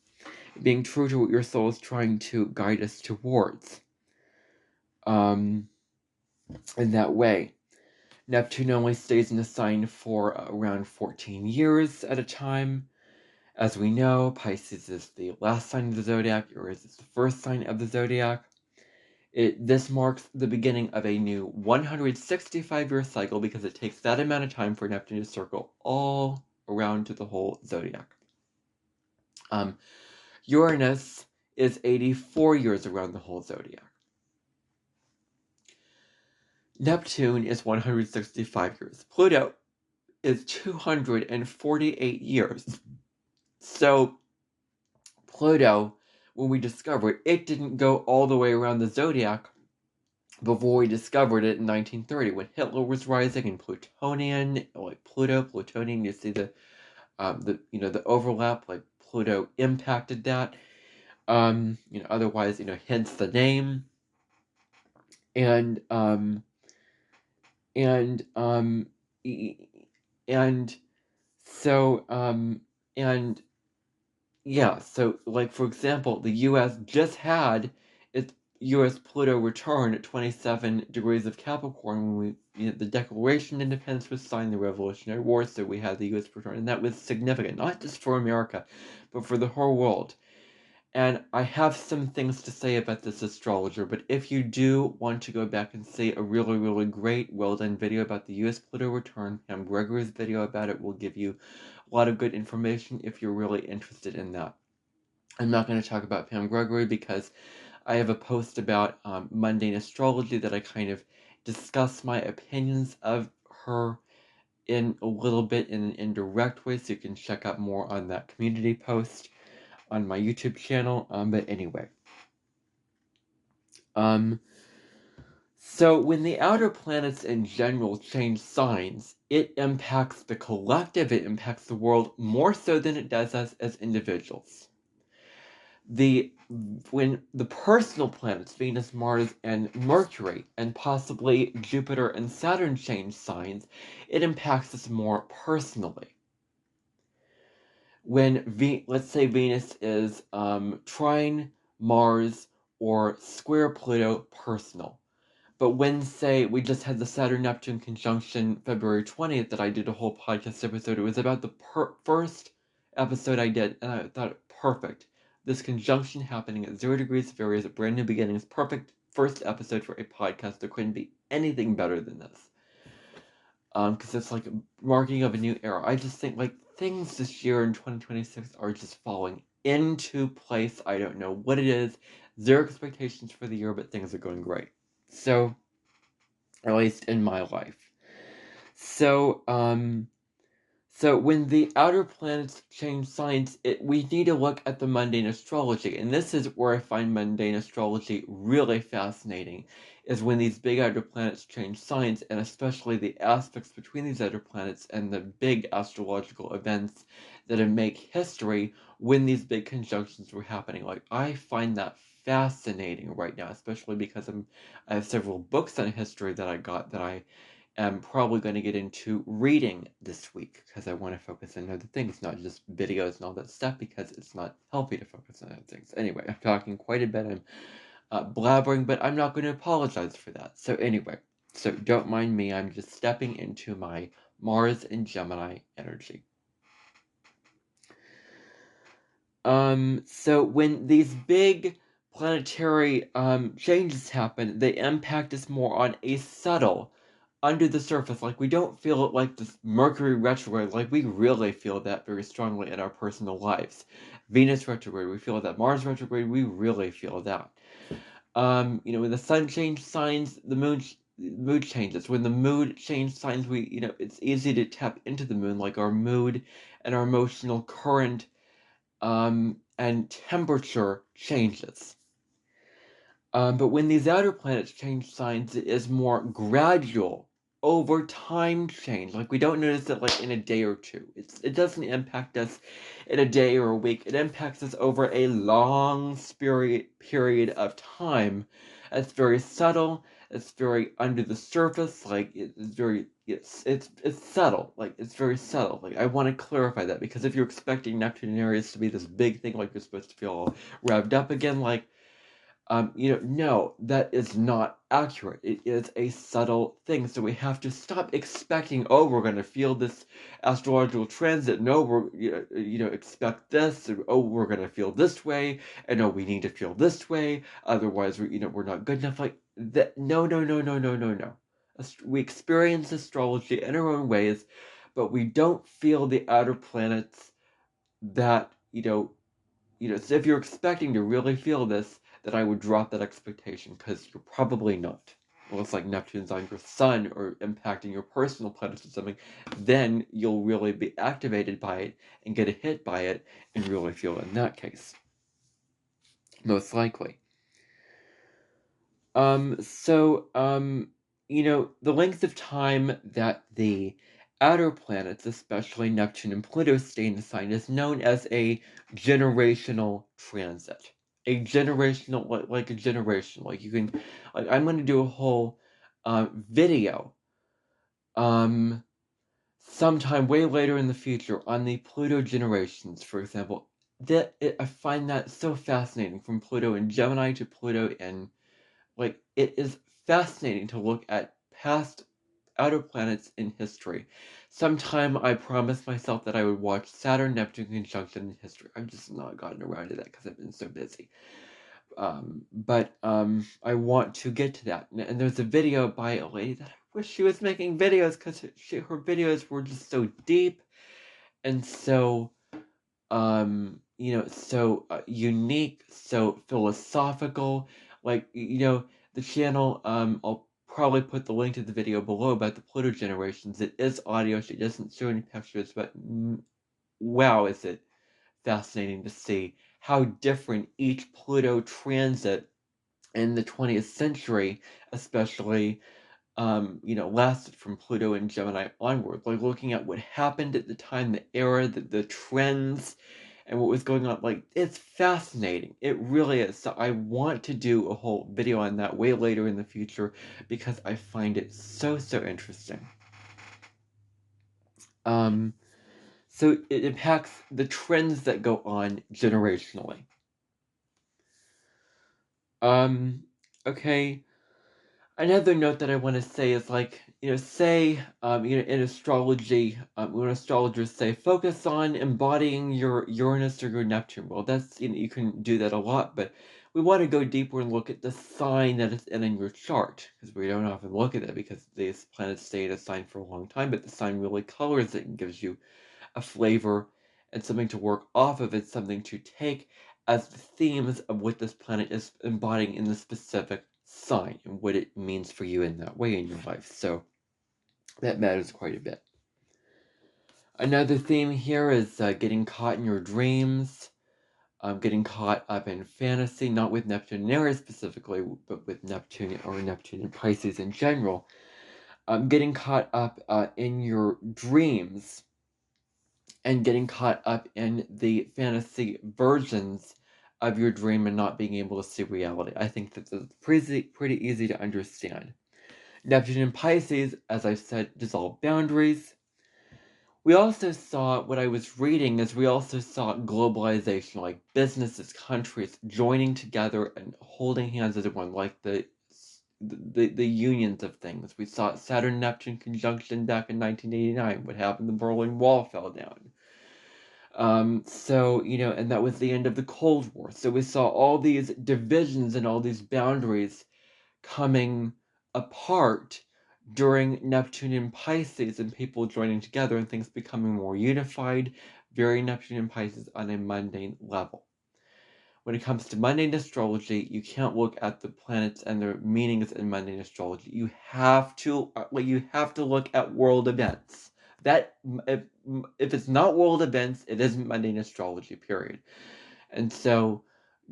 Speaker 1: Being true to what your soul is trying to guide us towards. In that way. Neptune only stays in the sign for around 14 years at a time. As we know, Pisces is the last sign of the zodiac, Aries is the first sign of the zodiac. This marks the beginning of a new 165-year cycle because it takes that amount of time for Neptune to circle all around to the whole zodiac. Uranus is 84 years around the whole zodiac. Neptune is 165 years. Pluto is 248 years. So Pluto, when we discovered it, it didn't go all the way around the zodiac before we discovered it in 1930 when Hitler was rising and Plutonian, like Plutonian, you see the overlap, like Pluto impacted that. Otherwise, hence the name. And and so and Yeah, so, like, for example, the U.S. just had its U.S. Pluto return at 27 degrees of Capricorn when the Declaration of Independence was signed, the Revolutionary War, so we had the U.S. return, and that was significant, not just for America, but for the whole world. And I have some things to say about this astrologer, but if you do want to go back and see a really, really great, well-done video about the U.S. Pluto return, Pam Gregory's video about it will give you a lot of good information if you're really interested in that. I'm not going to talk about Pam Gregory because I have a post about mundane astrology that I kind of discuss my opinions of her in a little bit in an indirect way, so you can check out more on that community post on my YouTube channel. But anyway, so when the outer planets in general change signs, it impacts the collective, it impacts the world more so than it does us as individuals. When the personal planets, Venus, Mars, and Mercury, and possibly Jupiter and Saturn change signs, it impacts us more personally. When let's say Venus is trine Mars or square Pluto, personal. But when, say, we just had the Saturn-Neptune conjunction February 20th that I did a whole podcast episode, it was about the first episode I did, and I thought, perfect. This conjunction happening at 0 degrees of Aries at brand new beginnings, perfect first episode for a podcast. There couldn't be anything better than this. Because it's like a marking of a new era. I just think, like, things this year in 2026 are just falling into place. I don't know what it is. Zero expectations for the year, but things are going great. So, at least in my life. So, so when the outer planets change signs, we need to look at the mundane astrology, and this is where I find mundane astrology really fascinating, is when these big outer planets change signs, and especially the aspects between these outer planets and the big astrological events that make history when these big conjunctions were happening. Like, I find that fascinating right now, especially because I have several books on history that I got that I am probably going to get into reading this week because I want to focus on other things, not just videos and all that stuff, because it's not healthy to focus on other things. Anyway, I'm talking quite a bit. I'm blabbering, but I'm not going to apologize for that. So anyway, so don't mind me. I'm just stepping into my Mars and Gemini energy. So when these big planetary changes happen, they impact us more on a subtle, under the surface. Like, we don't feel it like this Mercury retrograde. Like, we really feel that very strongly in our personal lives. Venus retrograde, we feel that. Mars retrograde, we really feel that. When the sun changes signs, the mood changes. When the mood changes signs, it's easy to tap into the moon, like our mood and our emotional current and temperature changes. But when these outer planets change signs, it is more gradual, over time change. Like, we don't notice it like in a day or two. It doesn't impact us in a day or a week. It impacts us over a long period of time. It's very subtle. It's very under the surface. Like, it's subtle. Like, it's very subtle. Like, I want to clarify that, because if you're expecting Neptune and Aries to be this big thing, like you're supposed to feel all revved up again, like, no, that is not accurate. It is a subtle thing. So we have to stop expecting, oh, we're going to feel this astrological transit. No, expect this. Or, oh, we're going to feel this way. And oh, we need to feel this way. Otherwise, we're not good enough. Like that. No, no, no, no, no, no, no. We experience astrology in our own ways, but we don't feel the outer planets that, so if you're expecting to really feel this, then I would drop that expectation, because you're probably not. Unless, like, Neptune's on your sun or impacting your personal planets or something, then you'll really be activated by it and get hit by it and really feel it in that case. Most likely. The length of time that the outer planets, especially Neptune and Pluto, stay in the sign is known as a generational transit. A generational, like a generation. Like, you can, like, I'm going to do a whole video sometime way later in the future on the Pluto generations, for example, I find that so fascinating, from Pluto in Gemini to Pluto in, like, it is fascinating to look at past outer planets in history. Sometime I promised myself that I would watch Saturn Neptune conjunction in history. I've just not gotten around to that because I've been so busy. But I want to get to that. And there's a video by a lady that I wish she was making videos, because her videos were just so deep and so so unique, so philosophical. Like, the channel, I'll probably put the link to the video below about the Pluto generations. It is audio, she doesn't show any pictures, but wow, is it fascinating to see how different each Pluto transit in the 20th century, especially, lasted from Pluto and Gemini onward. Like, looking at what happened at the time, the era, the trends, and what was going on. Like, it's fascinating. It really is. So I want to do a whole video on that way later in the future, because I find it so, so interesting. So it impacts the trends that go on generationally. Okay. Another note that I want to say is, like, say, in astrology, when astrologers say focus on embodying your Uranus or your Neptune. Well, that's, you can do that a lot, but we want to go deeper and look at the sign that it's in your chart, because we don't often look at it because these planets stay in a sign for a long time, but the sign really colors it and gives you a flavor and something to work off of. It's something to take as the themes of what this planet is embodying in the specific sign and what it means for you in that way in your life. So that matters quite a bit. Another theme here is getting caught in your dreams, getting caught up in fantasy, not with Neptune and Aries specifically, but with Neptune or Neptune and Pisces in general. Getting caught up in your dreams and getting caught up in the fantasy versions of your dream and not being able to see reality. I think that's pretty easy to understand. Neptune and Pisces, as I said, dissolve boundaries. We also saw, what I was reading is, we also saw globalization, like businesses, countries joining together and holding hands as one, like the unions of things. We saw Saturn Neptune conjunction back in 1989. What happened? The Berlin Wall fell down. And that was the end of the Cold War. So we saw all these divisions and all these boundaries coming apart during Neptune and Pisces, and people joining together and things becoming more unified, very Neptune and Pisces on a mundane level. When it comes to mundane astrology, you can't look at the planets and their meanings in mundane astrology. You have to look at world events. That if it's not world events, it isn't mundane astrology, period. And so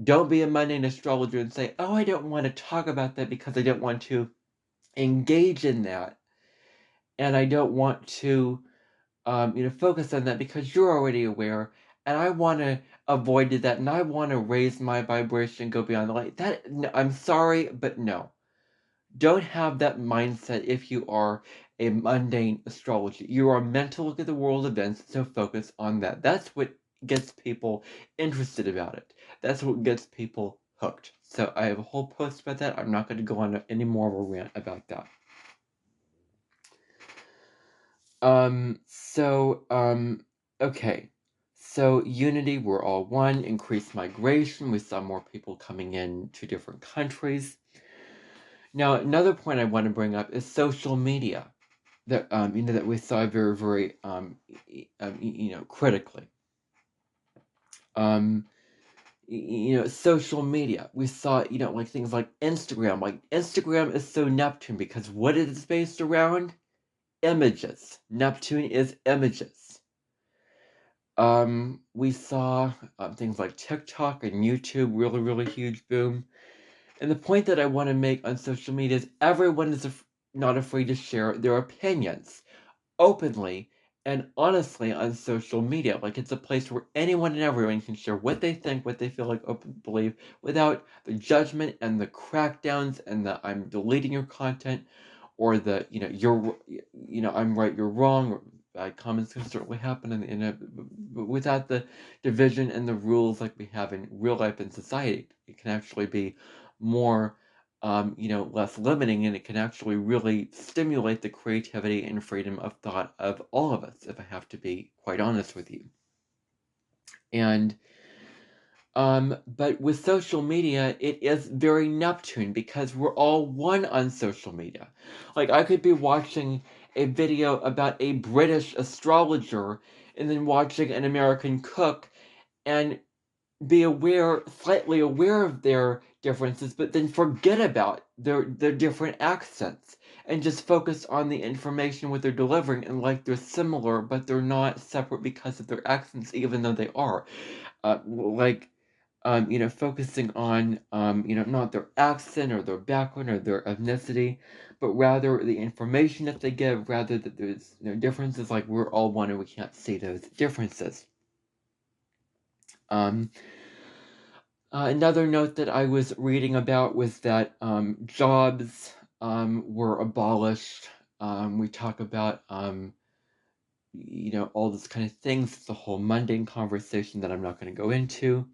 Speaker 1: don't be a mundane astrologer and say, oh, I don't want to talk about that because I don't want to engage in that, and I don't want to focus on that because you're already aware, and I want to avoid that, and I want to raise my vibration, go beyond the light. No, I'm sorry, but no. Don't have that mindset if you are a mundane astrology. You are meant to look at the world events, so focus on that. That's what gets people interested about it. That's what gets people hooked. So I have a whole post about that. I'm not going to go on any more of a rant about that. Okay. So unity, we're all one. Increased migration, we saw more people coming in to different countries. Now, another point I want to bring up is social media, that that we saw very, very critically. Social media, we saw, like things like Instagram. Like, Instagram is so Neptune because what is it based around? Images. Neptune is images. We saw things like TikTok and YouTube, really, really huge boom. And the point that I want to make on social media is everyone is not afraid to share their opinions openly and honestly on social media. Like, it's a place where anyone and everyone can share what they think, what they feel like, open believe, without the judgment and the crackdowns and the I'm deleting your content, or the I'm right, you're wrong, or bad comments can certainly happen on the internet, without the division and the rules like we have in real life and society. It can actually be more, less limiting, and it can actually really stimulate the creativity and freedom of thought of all of us, if I have to be quite honest with you. And but with social media, it is very Neptune because we're all one on social media. Like, I could be watching a video about a British astrologer and then watching an American cook and be slightly aware of their differences, but then forget about their different accents and just focus on the information what they're delivering, and like they're similar, but they're not separate because of their accents, even though they are. Like, focusing on, not their accent or their background or their ethnicity, but rather the information that they give, rather that there's differences, like we're all one and we can't see those differences. Um, Another note that I was reading about was that jobs were abolished. We talk about, all this kind of things. It's a whole mundane conversation that I'm not going to go into.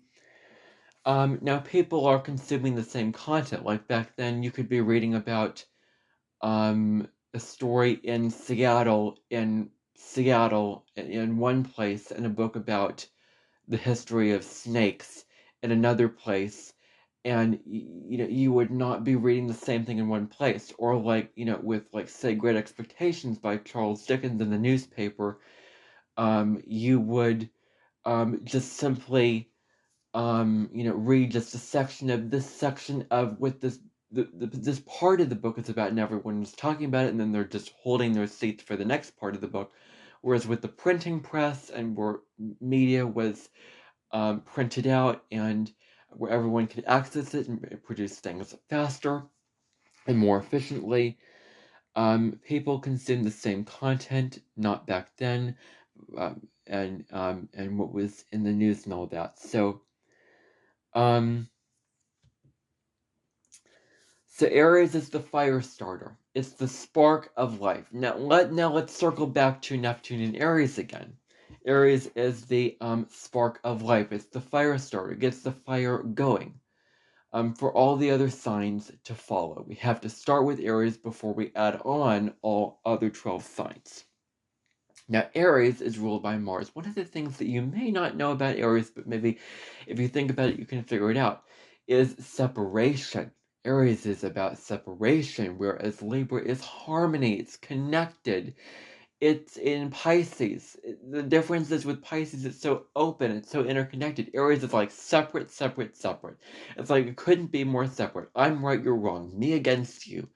Speaker 1: Now people are consuming the same content. Like back then, you could be reading about a story in Seattle in one place, and a book about the history of snakes in another place, and you would not be reading the same thing in one place. Or like, with like, say, Great Expectations by Charles Dickens in the newspaper, you would just simply read just a section of this section of what this part of the book is about, and everyone's talking about it, and then they're just holding their seats for the next part of the book. Whereas with the printing press, and where media was printed out, and where everyone could access it and produce things faster and more efficiently, people consume the same content, not back then, and what was in the news and all that. Um, So Aries is the fire starter. It's the spark of life. Now let's circle back to Neptune and Aries again. Aries is the spark of life. It's the fire starter. It gets the fire going. For all the other signs to follow, we have to start with Aries before we add on all other 12 signs. Now, Aries is ruled by Mars. One of the things that you may not know about Aries, but maybe if you think about it, you can figure it out, is separation. Aries is about separation, whereas Libra is harmony. It's connected. It's in Pisces. The difference is with Pisces, it's so open, it's so interconnected. Aries is like separate, separate, separate. It's like it couldn't be more separate. I'm right, you're wrong. Me against you.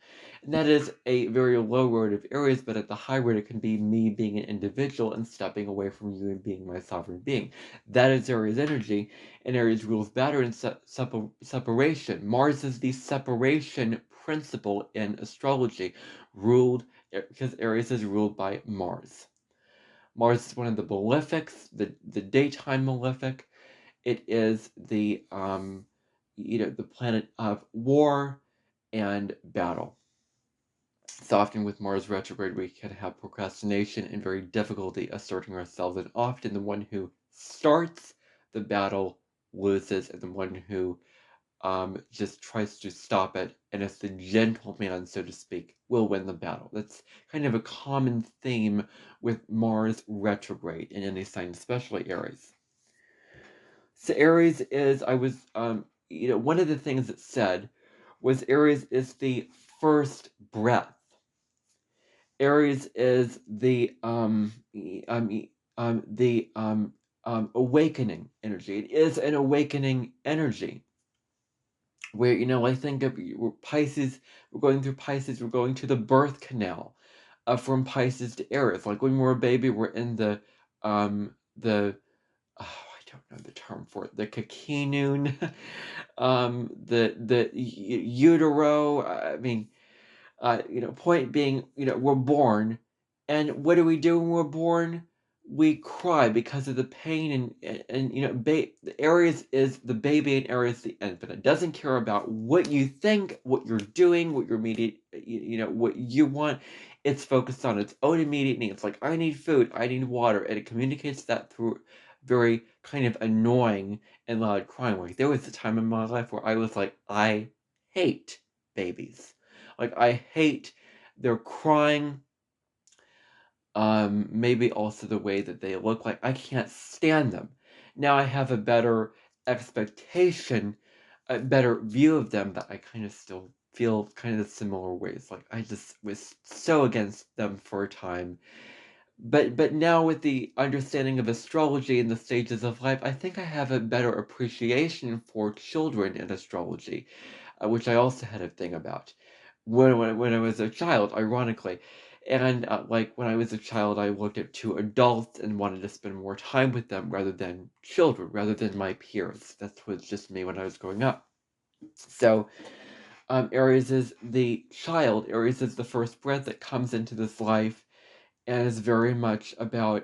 Speaker 1: And that is a very low road of Aries, but at the high road, it can be me being an individual and stepping away from you and being my sovereign being. That is Aries energy, and Aries rules battle and separation. Mars is the separation principle in astrology, ruled because Aries is ruled by Mars. Mars is one of the malefics, the daytime malefic. It is the the planet of war and battle. So often with Mars retrograde, we can have procrastination and very difficulty asserting ourselves, and often the one who starts the battle loses, and the one who just tries to stop it, and is the gentleman, so to speak, will win the battle. That's kind of a common theme with Mars retrograde in any sign, especially Aries. So Aries is, one of the things it said was Aries is the first breath. Aries is the awakening energy. It is an awakening energy. Where, I think of Pisces, we're going through Pisces, we're going to the birth canal, from Pisces to Aries. Like when we're a baby, we're in I don't know the term for it, the cocoon, the utero. I mean, point being, we're born, and what do we do when we're born? We cry because of the pain, and Aries is the baby, and Aries the infant. It doesn't care about what you think, what you're doing, what your immediate, what you want. It's focused on its own immediate needs. Like, I need food, I need water, and it communicates that through very kind of annoying and loud crying. Like, there was a time in my life where I was like, I hate babies. Like, I hate their crying. Maybe also the way that they look. Like, I can't stand them. Now I have a better expectation, a better view of them, but I kind of still feel kind of similar ways. Like, I just was so against them for a time. But now with the understanding of astrology and the stages of life, I think I have a better appreciation for children in astrology, which I also had a thing about when I was a child, ironically. And like when I was a child, I looked at two adults and wanted to spend more time with them rather than children, rather than my peers. That was just me when I was growing up. So Aries is the child. Aries is the first breath that comes into this life, and is very much about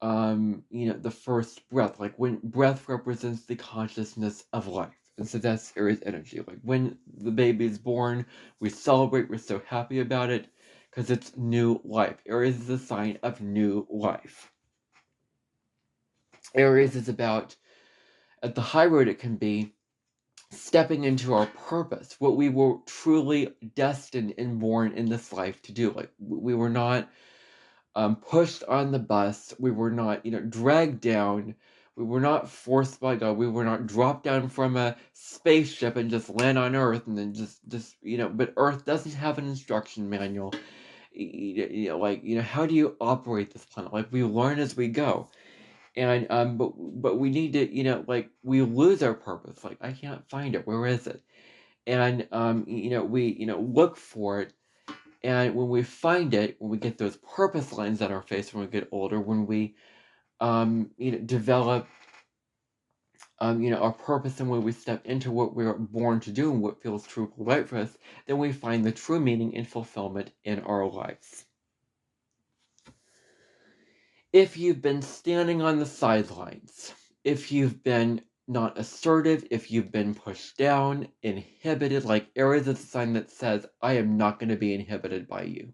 Speaker 1: the first breath. Like, when breath represents the consciousness of life. And so that's Aries energy. Like, when the baby is born, we celebrate, we're so happy about it because it's new life. Aries is a sign of new life. Aries is about, at the high road it can be, stepping into our purpose, what we were truly destined and born in this life to do. Like, we were not pushed on the bus. We were not, dragged down. We were not forced by God. We were not dropped down from a spaceship and just land on Earth and then but Earth doesn't have an instruction manual. How do you operate this planet? Like, we learn as we go. And but we need to, we lose our purpose. Like, I can't find it. Where is it? And we look for it, and when we find it, when we get those purpose lines on our face when we get older, when we develop our purpose, and when we step into what we're born to do and what feels truly right for us, then we find the true meaning and fulfillment in our lives. If you've been standing on the sidelines, if you've been not assertive, if you've been pushed down, inhibited, like Aries is a sign that says, I am not going to be inhibited by you.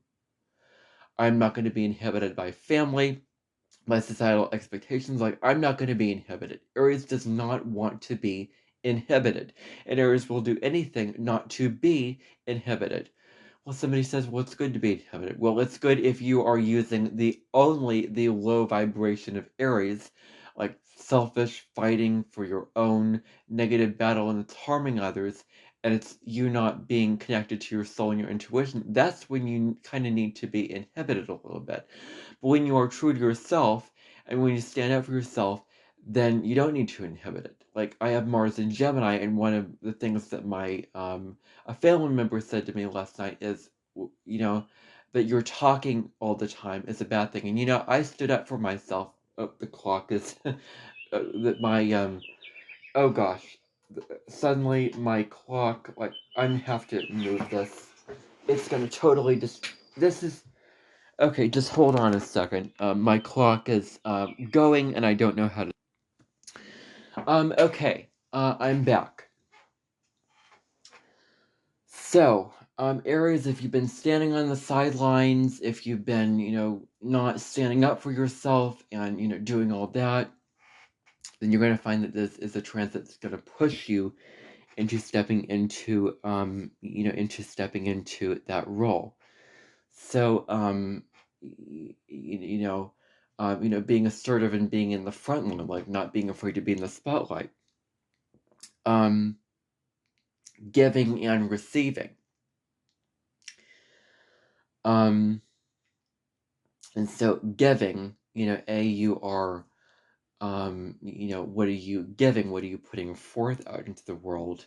Speaker 1: I'm not going to be inhibited by family, my societal expectations. Like, I'm not going to be inhibited. Aries does not want to be inhibited, and Aries will do anything not to be inhibited. Well, somebody says, well, it's good to be inhibited. Well, it's good if you are using only the low vibration of Aries, like selfish, fighting for your own negative battle, and it's harming others, and it's you not being connected to your soul and your intuition. That's when you kind of need to be inhibited a little bit. But when you are true to yourself, and when you stand up for yourself, then you don't need to inhibit it. Like, I have Mars in Gemini, and one of the things that my a family member said to me last night is, that you're talking all the time is a bad thing. And I stood up for myself. Oh, the clock is that my oh gosh, suddenly my clock, like, I have to move this. It's gonna totally just. This is okay. Just hold on a second. My clock is going, and I don't know how to. Okay. I'm back. So, Aries, if you've been standing on the sidelines, if you've been, not standing up for yourself and, doing all that, then you're going to find that this is a transit that's going to push you into stepping into that role. So, being assertive and being in the front line, like not being afraid to be in the spotlight, giving and receiving. And so giving, you are, what are you giving? What are you putting forth out into the world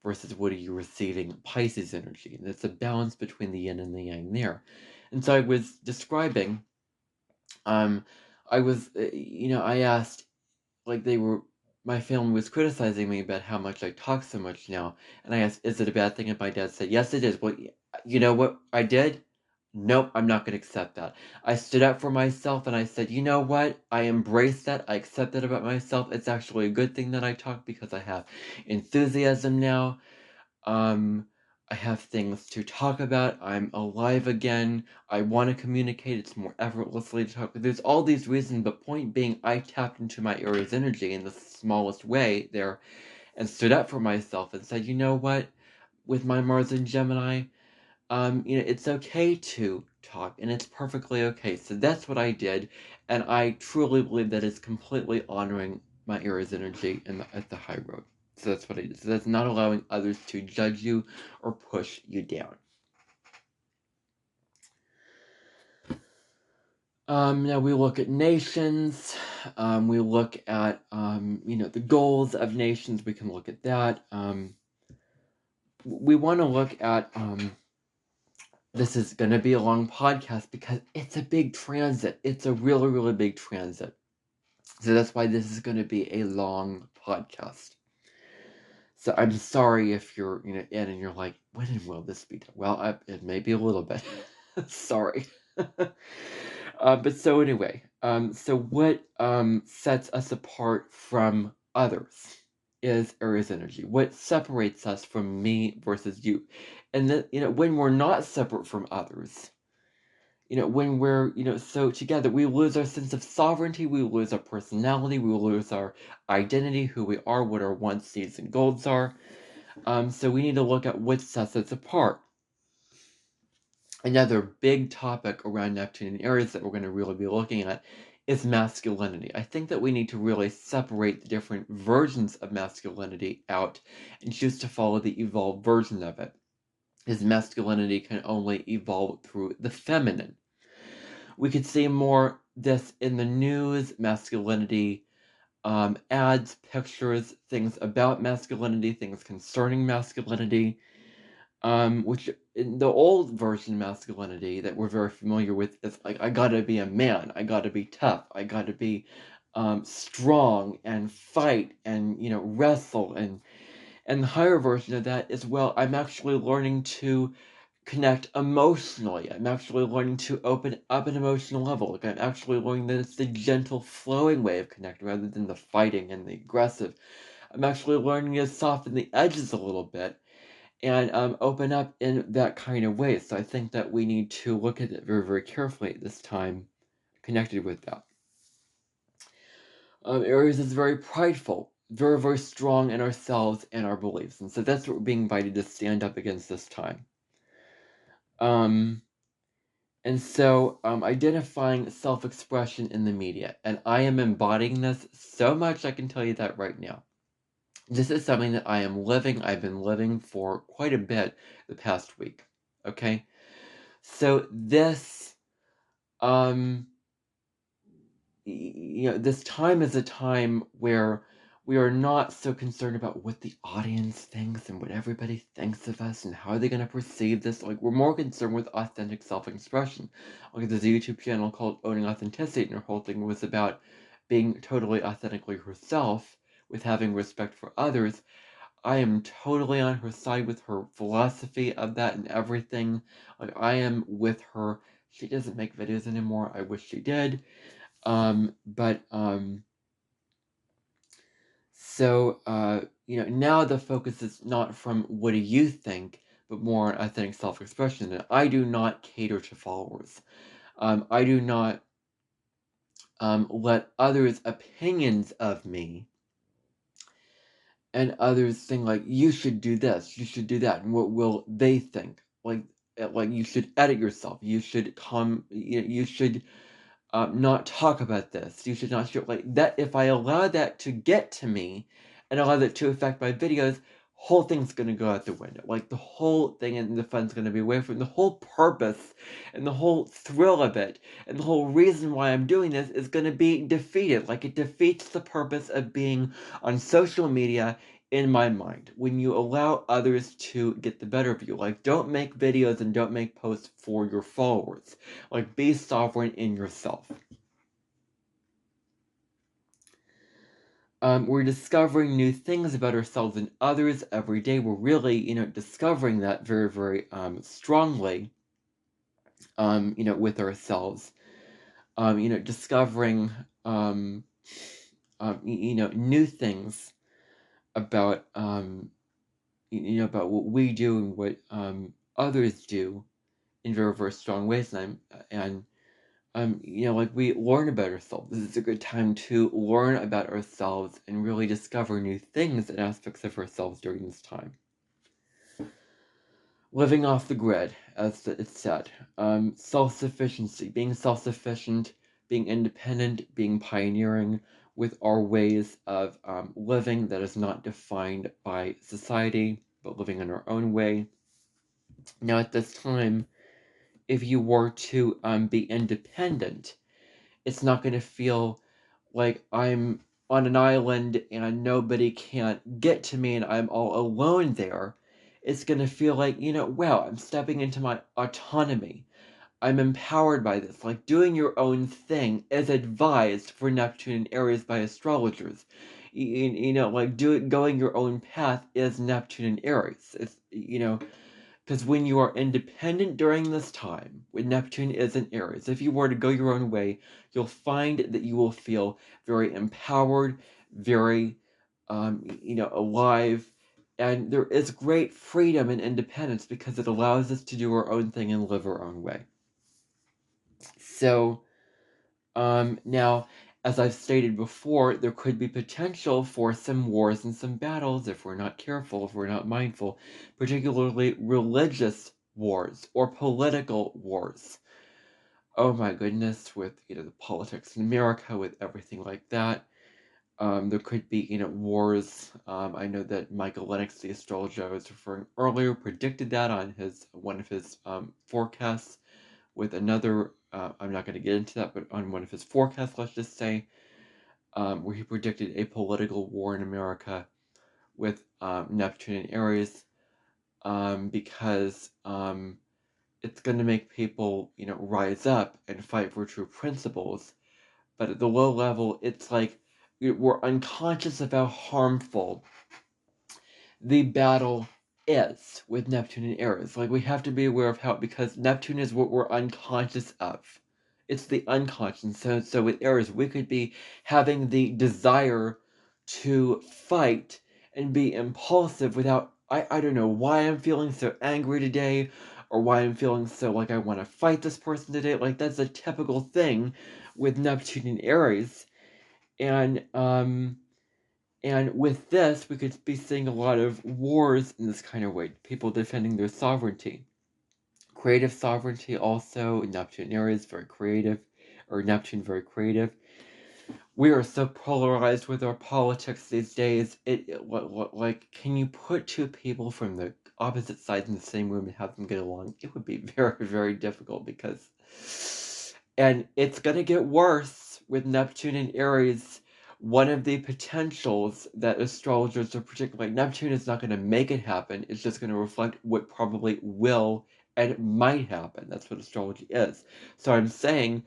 Speaker 1: versus what are you receiving? Pisces energy. And it's a balance between the yin and the yang there. And so I was describing, I asked, like, my family was criticizing me about how much I talk so much now. And I asked, is it a bad thing? And my dad said, yes, it is. Well, you know what I did? Nope, I'm not going to accept that. I stood up for myself and I said, you know what? I embrace that. I accept that about myself. It's actually a good thing that I talk because I have enthusiasm now. I have things to talk about. I'm alive again. I want to communicate. It's more effortlessly to talk. There's all these reasons, but point being, I tapped into my Aries energy in the smallest way there and stood up for myself and said, you know what? With my Mars in Gemini, it's okay to talk, and it's perfectly okay. So that's what I did, and I truly believe that is completely honoring my Aries energy at the high road. So that's what I did. So that's not allowing others to judge you or push you down. Now we look at nations. We look at the goals of nations. We can look at that. We want to look at this is going to be a long podcast because it's a big transit. It's a really, really big transit. So that's why this is going to be a long podcast. So I'm sorry if you're, in and you're like, when will this be done? Well, it may be a little bit. Sorry. But so anyway, so what sets us apart from others is Aries energy. What separates us from me versus you? And that, when we're not separate from others, when we're, so together, we lose our sense of sovereignty, we lose our personality, we lose our identity, who we are, what our wants, needs, and goals are. So we need to look at what sets us apart. Another big topic around Neptune and Aries that we're going to really be looking at is masculinity. I think that we need to really separate the different versions of masculinity out and choose to follow the evolved version of it. Because masculinity can only evolve through the feminine. We could see more this in the news, masculinity, ads, pictures, things about masculinity, things concerning masculinity, which in the old version of masculinity that we're very familiar with is like, I gotta be a man, I gotta be tough, I gotta be strong and fight and, wrestle. And the higher version of that is, well, I'm actually learning to connect emotionally. I'm actually learning to open up an emotional level. Like, I'm actually learning that it's the gentle, flowing way of connecting rather than the fighting and the aggressive. I'm actually learning to soften the edges a little bit and open up in that kind of way. So I think that we need to look at it very, very carefully at this time, connected with that. Aries is very prideful, very, very strong in ourselves and our beliefs. And so that's what we're being invited to stand up against this time. And so identifying self-expression in the media. And I am embodying this so much, I can tell you that right now. This is something that I've been living for quite a bit the past week. Okay? So this, this time is a time where we are not so concerned about what the audience thinks and what everybody thinks of us and how are they going to perceive this. Like, we're more concerned with authentic self-expression. Like, there's a YouTube channel called Owning Authenticity, and her whole thing was about being totally authentically herself with having respect for others. I am totally on her side with her philosophy of that and everything. Like, I am with her. She doesn't make videos anymore. I wish she did. Now the focus is not from what do you think, but more on authentic self-expression. And I do not cater to followers. I do not let others' opinions of me and others think like, you should do this, you should do that, and what will they think? Like you should edit yourself. You should you should not talk about this. You should not show like that. If I allow that to get to me and allow that to affect my videos, whole thing's gonna go out the window. Like, the whole thing and the fun's gonna be away from the whole purpose and the whole thrill of it and the whole reason why I'm doing this is gonna be defeated. Like, it defeats the purpose of being on social media in my mind when you allow others to get the better of you. Like, don't make videos and don't make posts for your followers. Like, be sovereign in yourself. We're discovering new things about ourselves and others every day. We're really, discovering that very, very strongly, with ourselves. Discovering, new things about about what we do and what others do in very, very strong ways. And like we learn about ourselves. This is a good time to learn about ourselves and really discover new things and aspects of ourselves during this time. Living off the grid, as it's said. Self-sufficiency, being self-sufficient, being independent, being pioneering with our ways of living that is not defined by society, but living in our own way. Now, at this time, if you were to be independent, it's not going to feel like I'm on an island and nobody can't get to me and I'm all alone there. It's going to feel like, wow, I'm stepping into my autonomy. I'm empowered by this. Like doing your own thing is advised for Neptune and Aries by astrologers. Like going your own path is Neptune and Aries. It's, because when you are independent during this time, when Neptune is in Aries, if you were to go your own way, you'll find that you will feel very empowered, very, alive, and there is great freedom and independence because it allows us to do our own thing and live our own way. So, now, as I've stated before, there could be potential for some wars and some battles if we're not careful, if we're not mindful, particularly religious wars or political wars. Oh my goodness, with the politics in America, with everything like that. There could be wars. I know that Michael Lennox, the astrologer I was referring earlier, predicted that on one of his forecasts with another, I'm not going to get into that, but on one of his forecasts, let's just say, where he predicted a political war in America with Neptune and Aries, because it's going to make people, rise up and fight for true principles. But at the low level, it's like we're unconscious of how harmful the battle is with Neptune and Aries. Like, we have to be aware of how, because Neptune is what we're unconscious of. It's the unconscious. So with Aries, we could be having the desire to fight and be impulsive without, I don't know why I'm feeling so angry today, or why I'm feeling so like I want to fight this person today. Like, that's a typical thing with Neptune and Aries. And with this, we could be seeing a lot of wars in this kind of way. People defending their sovereignty. Creative sovereignty also. Neptune Aries, very creative. Or Neptune, very creative. We are so polarized with our politics these days. Like, can you put two people from the opposite sides in the same room and have them get along? It would be very, very difficult because... And it's going to get worse with Neptune and Aries. One of the potentials that astrologers are predicting, like Neptune is not going to make it happen. It's just going to reflect what probably will and might happen. That's what astrology is. So I'm saying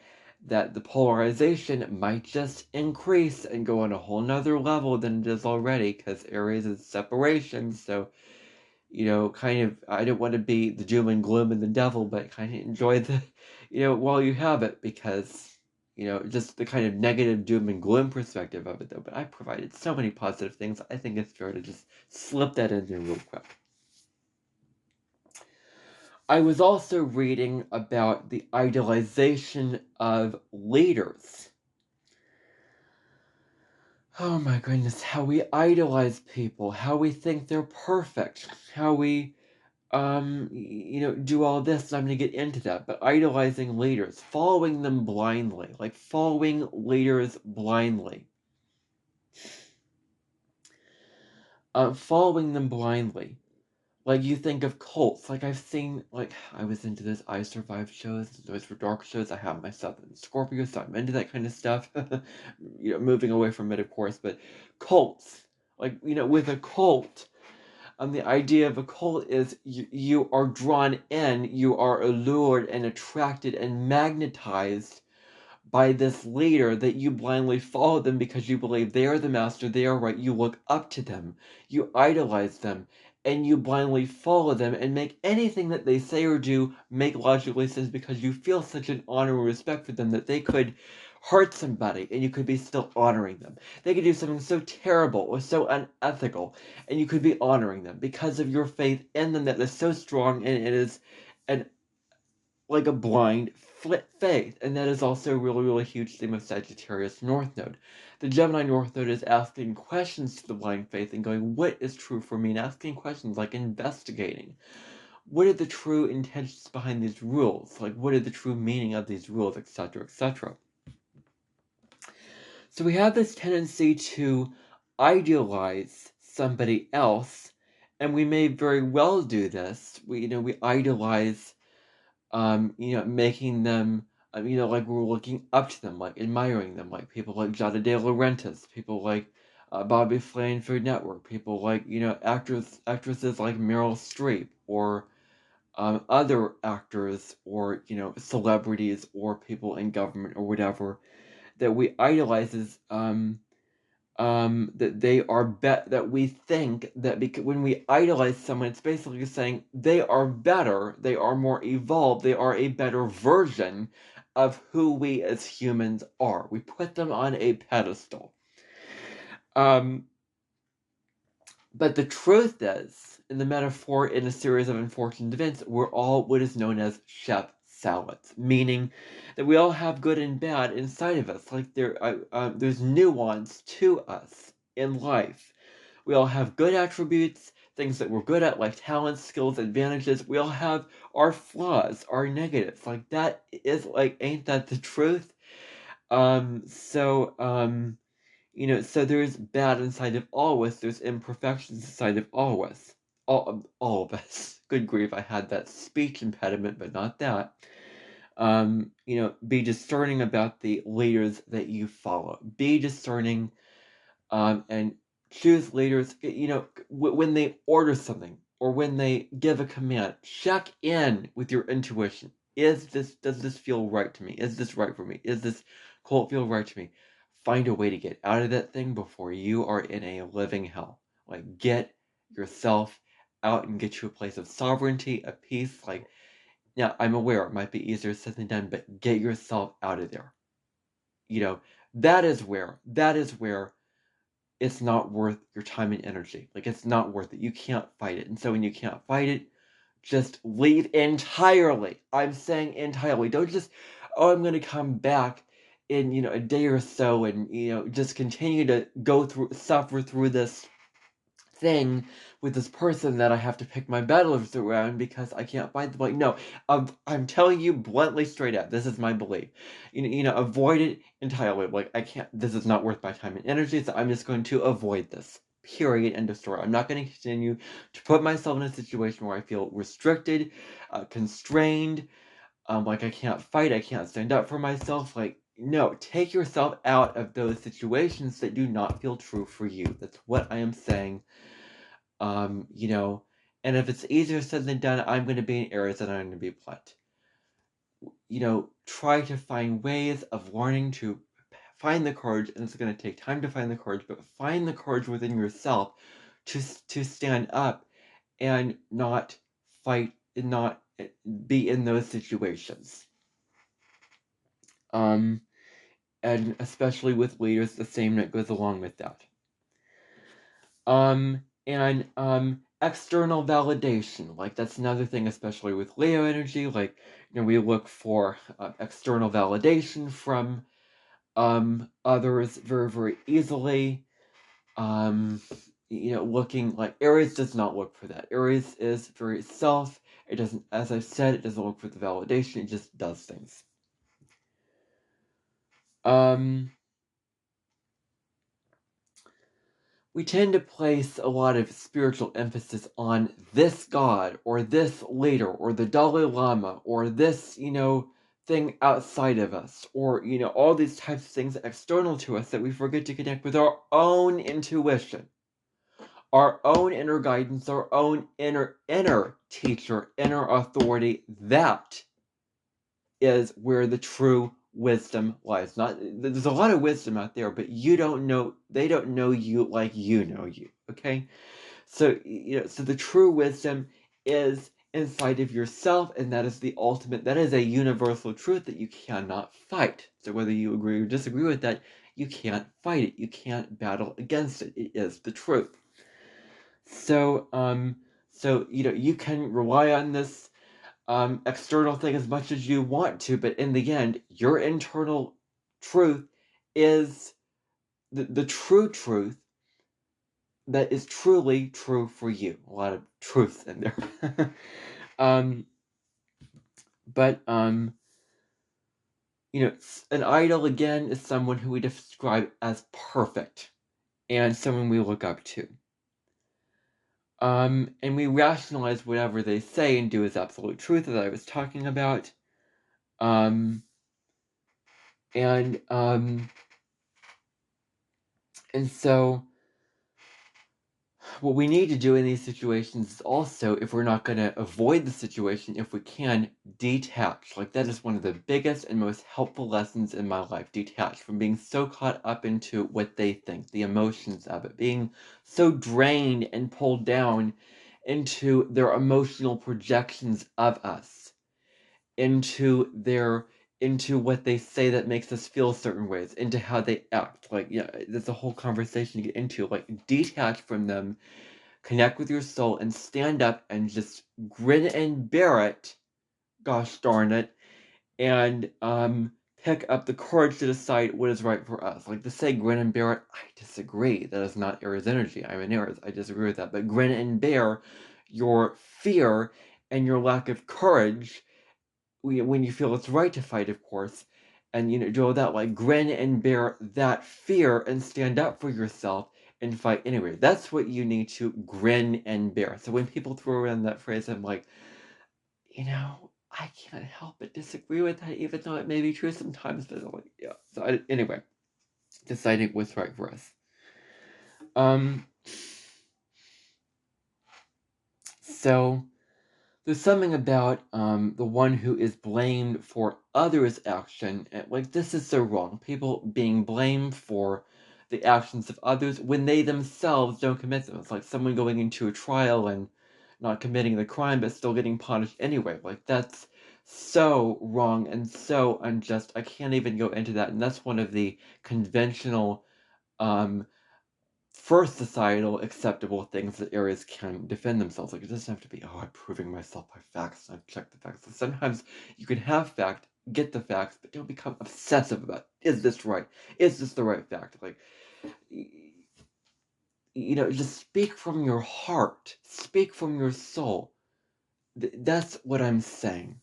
Speaker 1: that the polarization might just increase and go on a whole nother level than it is already, because Aries is separation. So, kind of, I don't want to be the doom and gloom and the devil, but kind of enjoy the, while you have it, because, just the kind of negative doom and gloom perspective of it, though. But I provided so many positive things, I think it's fair to just slip that in there real quick. I was also reading about the idealization of leaders. Oh my goodness, how we idolize people, how we think they're perfect, how we do all this, and I'm going to get into that, but idolizing leaders, following them blindly, like following leaders blindly. Following them blindly. Like, you think of cults, like I've seen, like, I was into those I Survived shows, those were dark shows, I have my Southern Scorpio, so I'm into that kind of stuff, moving away from it, of course, but cults, like, with a cult, the idea of a cult is you are drawn in, you are allured and attracted and magnetized by this leader, that you blindly follow them because you believe they are the master, they are right, you look up to them, you idolize them, and you blindly follow them and make anything that they say or do make logically sense because you feel such an honor and respect for them that they could hurt somebody, and you could be still honoring them. They could do something so terrible or so unethical, and you could be honoring them because of your faith in them that is so strong, and it is an like a blind faith. And that is also a really, really huge theme of Sagittarius North Node. The Gemini North Node is asking questions to the blind faith and going, what is true for me? And asking questions like investigating. What are the true intentions behind these rules? Like, what are the true meaning of these rules, etc., etc.? So we have this tendency to idealize somebody else, and we may very well do this. We idolize making them, like we're looking up to them, like admiring them, like people like Jada De Laurentiis, people like Bobby Flay and Food Network, people like, actresses like Meryl Streep, or other actors, or, celebrities, or people in government, or whatever, that we idolize as, that they are that we think that because when we idolize someone, it's basically saying they are better, they are more evolved, they are a better version of who we as humans are. We put them on a pedestal. But the truth is, in the metaphor, in a series of unfortunate events, we're all what is known as chef salads, meaning that we all have good and bad inside of us. Like there's nuance to us in life. We all have good attributes, things that we're good at, like talents, skills, advantages. We all have our flaws, our negatives. Like that is like, ain't that the truth? So there's bad inside of all of us, there's imperfections inside of all of us. All of us. Good grief, I had that speech impediment, but not that. Be discerning about the leaders that you follow. Be discerning, and choose leaders, when they order something or when they give a command, check in with your intuition. Does this feel right to me? Is this right for me? Is this quote feel right to me? Find a way to get out of that thing before you are in a living hell. Like, get yourself out and get to a place of sovereignty, of peace. Like, now, I'm aware it might be easier said than done, but get yourself out of there. That is where it's not worth your time and energy. Like, it's not worth it. You can't fight it. And so when you can't fight it, just leave entirely. I'm saying entirely. Don't just, oh, I'm going to come back in, a day or so and, just continue to suffer through this thing with this person that I have to pick my battles around because I can't find the blame. No, I'm telling you bluntly, straight out, this is my belief. Avoid it entirely. Like, I can't, this is not worth my time and energy, so I'm just going to avoid this. Period. End of story. I'm not going to continue to put myself in a situation where I feel restricted, constrained, like I can't fight, I can't stand up for myself. Like, no, take yourself out of those situations that do not feel true for you. That's what I am saying. Um, you know, and if it's easier said than done, I'm going to be in Aries and I'm going to be blunt. Try to find ways of learning to find the courage, and it's going to take time to find the courage, but find the courage within yourself to stand up and not fight and not be in those situations. And especially with leaders, the same that goes along with that. And external validation, like that's another thing, especially with Leo energy. Like, we look for external validation from others very, very easily. Looking like Aries does not look for that. Aries is very self. It doesn't, as I've said, it doesn't look for the validation. It just does things. We tend to place a lot of spiritual emphasis on this God, or this leader, or the Dalai Lama, or this, thing outside of us, or, all these types of things external to us, that we forget to connect with our own intuition, our own inner guidance, our own inner teacher, inner authority. That is where the true wisdom lies. There's a lot of wisdom out there, but they don't know you like you know you. Okay, so so the true wisdom is inside of yourself, and that is the ultimate, that is a universal truth that you cannot fight. So whether you agree or disagree with that, you can't fight it. You can't battle against it. It is the truth. So, you can rely on this external thing as much as you want to, but in the end, your internal truth is the true truth that is truly true for you. A lot of truth in there. um, but an idol again is someone who we describe as perfect and someone we look up to. And we rationalize whatever they say and do as absolute truth, as I was talking about. Um, and so what we need to do in these situations is also, if we're not going to avoid the situation, if we can, detach. Like, that is one of the biggest and most helpful lessons in my life. Detach from being so caught up into what they think, the emotions of it, being so drained and pulled down into their emotional projections of us, into what they say that makes us feel certain ways, into how they act. Like, there's a whole conversation to get into. Like, detach from them, connect with your soul, and stand up and just grin and bear it, gosh darn it, and pick up the courage to decide what is right for us. Like, to say grin and bear it, I disagree. That is not Aries energy. I'm an Aries. I disagree with that. But grin and bear your fear and your lack of courage when you feel it's right to fight, of course, and do all that, like, grin and bear that fear and stand up for yourself and fight anyway. That's what you need to grin and bear. So when people throw around that phrase, I'm like, I can't help but disagree with that, even though it may be true sometimes. But I'm like, yeah. So anyway, deciding what's right for us. So there's something about the one who is blamed for others' action. Like, this is so wrong. People being blamed for the actions of others when they themselves don't commit them. It's like someone going into a trial and not committing the crime but still getting punished anyway. Like, that's so wrong and so unjust. I can't even go into that. And that's one of the conventional first societal acceptable things that Aries can defend themselves. Like, it doesn't have to be, I'm proving myself by facts, I've checked the facts. So sometimes you can have fact, get the facts, but don't become obsessive about, is this right? Is this the right fact? Like, just speak from your heart, speak from your soul. That's what I'm saying.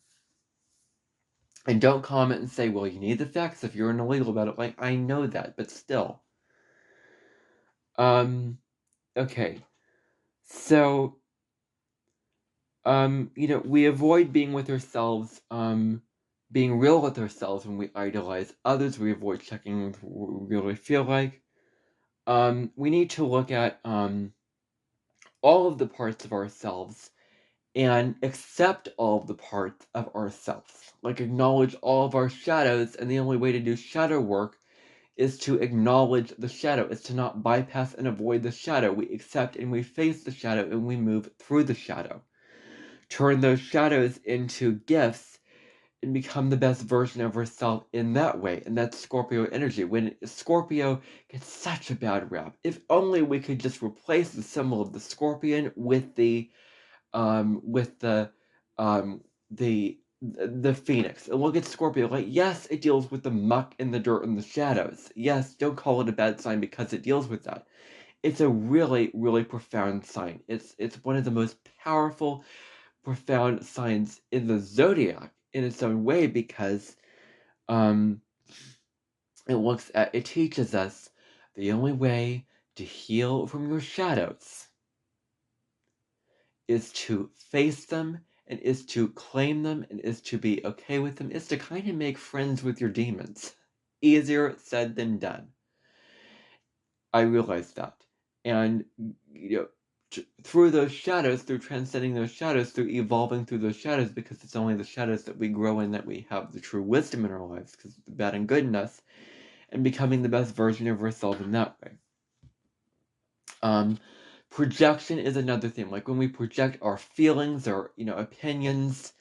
Speaker 1: And don't comment and say, well, you need the facts if you're an illegal about it. Like, I know that, but still. Okay. So, we avoid being with ourselves, being real with ourselves when we idealize others. We avoid checking what we really feel like. We need to look at all of the parts of ourselves and accept all of the parts of ourselves. Like, acknowledge all of our shadows, and the only way to do shadow work is to acknowledge the shadow. Is to not bypass and avoid the shadow. We accept and we face the shadow, and we move through the shadow. Turn those shadows into gifts and become the best version of herself in that way. And that's Scorpio energy. When Scorpio gets such a bad rap, if only we could just replace the symbol of the scorpion with the phoenix. And look at Scorpio. Like, yes, it deals with the muck and the dirt and the shadows. Yes, don't call it a bad sign because it deals with that. It's a really, really profound sign. It's one of the most powerful, profound signs in the zodiac in its own way, because it teaches us the only way to heal from your shadows is to face them, and is to claim them, and is to be okay with them, is to kind of make friends with your demons. Easier said than done. I realize that. And through those shadows, through transcending those shadows, through evolving through those shadows, because it's only the shadows that we grow in, that we have the true wisdom in our lives, because the bad and good in us, and becoming the best version of ourselves in that way. Projection is another thing. Like when we project our feelings or, opinions,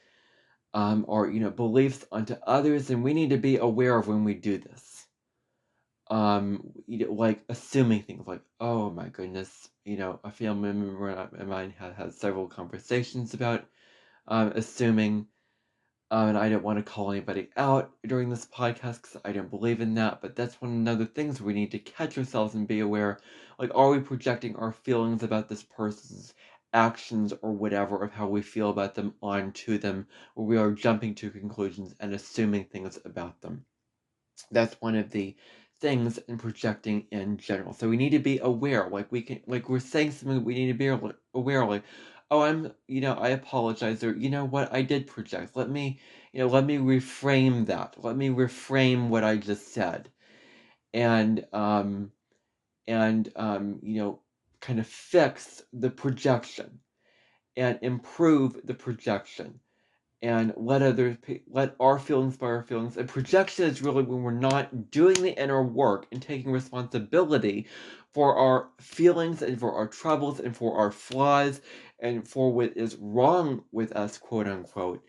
Speaker 1: or, beliefs onto others, and we need to be aware of when we do this. Like assuming things like, oh my goodness, a family member of mine has had several conversations about assuming. And I don't want to call anybody out during this podcast because I don't believe in that. But that's one of the things we need to catch ourselves and be aware. Like, are we projecting our feelings about this person's actions or whatever of how we feel about them onto them, where we are jumping to conclusions and assuming things about them? That's one of the things in projecting in general. So we need to be aware. Like we're saying something, we need to be aware. Like, oh, I apologize, or you know what, I did project. Let me reframe that. Let me reframe what I just said, and kind of fix the projection and improve the projection and let our feelings by our feelings. And projection is really when we're not doing the inner work and taking responsibility for our feelings and for our troubles and for our flaws and for what is wrong with us, quote unquote,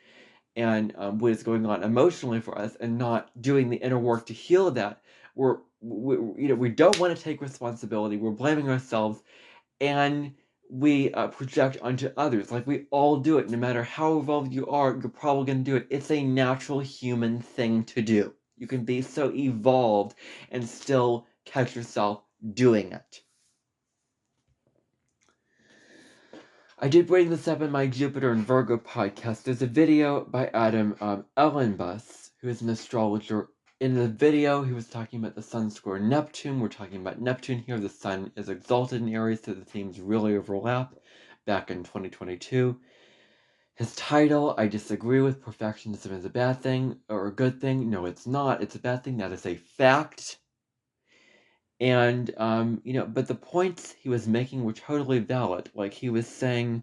Speaker 1: and what is going on emotionally for us, and not doing the inner work to heal that. We don't want to take responsibility. We're blaming ourselves, and we project onto others. Like we all do it. No matter how evolved you are, you're probably going to do it. It's a natural human thing to do. You can be so evolved and still catch yourself doing it. I did bring this up in my Jupiter and Virgo podcast. There's a video by Adam Ellenbus, who is an astrologer. In the video, he was talking about the sun square Neptune. We're talking about Neptune here. The sun is exalted in Aries, so the themes really overlap back in 2022. His title, I disagree with. Perfectionism is a bad thing or a good thing. No, it's not. It's a bad thing. That is a fact. And, but the points he was making were totally valid. Like he was saying,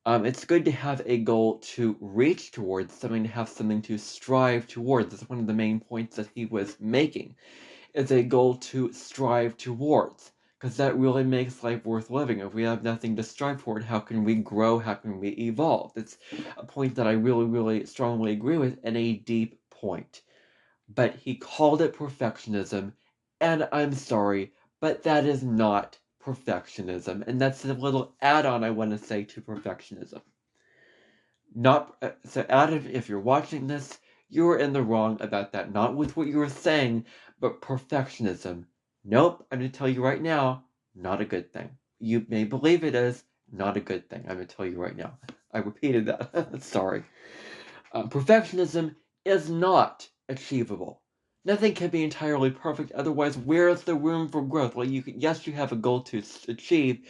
Speaker 1: it's good to have a goal to reach towards, something to have something to strive towards. That's one of the main points that he was making. It's a goal to strive towards, because that really makes life worth living. If we have nothing to strive toward, how can we grow? How can we evolve? It's a point that I really, really strongly agree with, and a deep point. But he called it perfectionism, and I'm sorry, but that is not perfectionism. And that's a little add-on I want to say to perfectionism. So Adam, if you're watching this, you're in the wrong about that. Not with what you were saying, but perfectionism. Nope, I'm going to tell you right now, not a good thing. You may believe it is, not a good thing. I'm going to tell you right now. I repeated that. Sorry. Perfectionism is not achievable. Nothing can be entirely perfect, otherwise, where is the room for growth? Well, yes, you have a goal to achieve,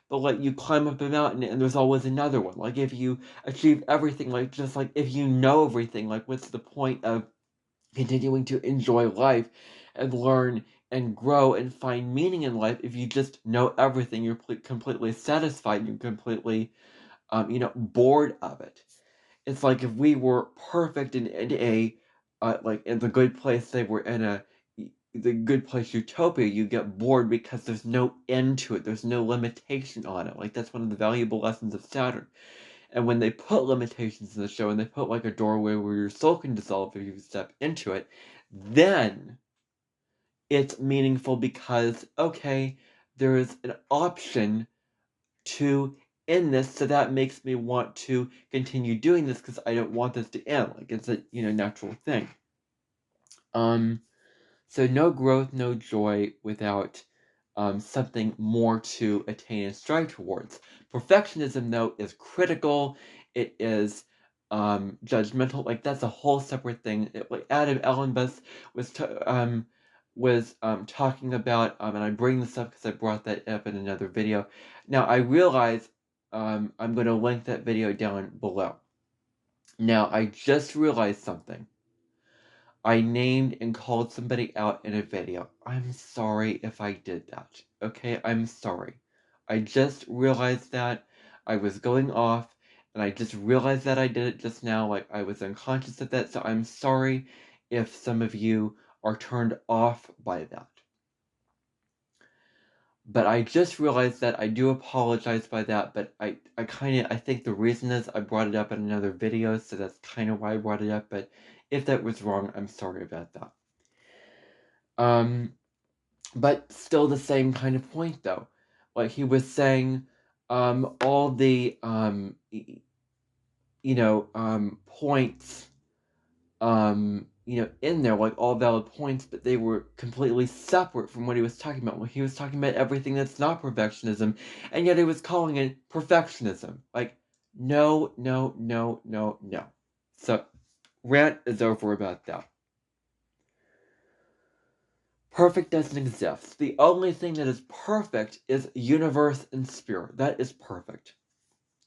Speaker 1: but like you climb up a mountain and there's always another one. Like if you achieve everything, like just like if you know everything, like what's the point of continuing to enjoy life and learn and grow and find meaning in life if you just know everything? You're completely satisfied, you're completely bored of it. It's like if we were perfect in a like in the good place, they were in the good place utopia, you get bored because there's no end to it. There's no limitation on it. Like that's one of the valuable lessons of Saturn. And when they put limitations in the show and they put like a doorway where your soul can dissolve if you step into it, then it's meaningful because okay, there is an option to end this, so that makes me want to continue doing this because I don't want this to end. Like it's a natural thing. So no growth, no joy without something more to attain and strive towards. Perfectionism, though, is critical. It is judgmental. Like that's a whole separate thing. Like Adam Ellenbus was talking about, and I bring this up because I brought that up in another video. Now I realize I'm going to link that video down below. Now I just realized something. I named and called somebody out in a video. I'm sorry if I did that. Okay, I'm sorry. I just realized that I was going off, and I just realized that I did it just now. Like, I was unconscious of that, so I'm sorry if some of you are turned off by that. But I just realized that I do apologize by that, but I think the reason is I brought it up in another video, so that's kind of why I brought it up, but if that was wrong, I'm sorry about that. But still the same kind of point, though. Like he was saying, all the, points, in there, like all valid points, but they were completely separate from what he was talking about. Well, he was talking about everything that's not perfectionism, and yet he was calling it perfectionism. Like, no, no, no, no, no. So, rant is over about that. Perfect doesn't exist. The only thing that is perfect is universe and spirit. That is perfect.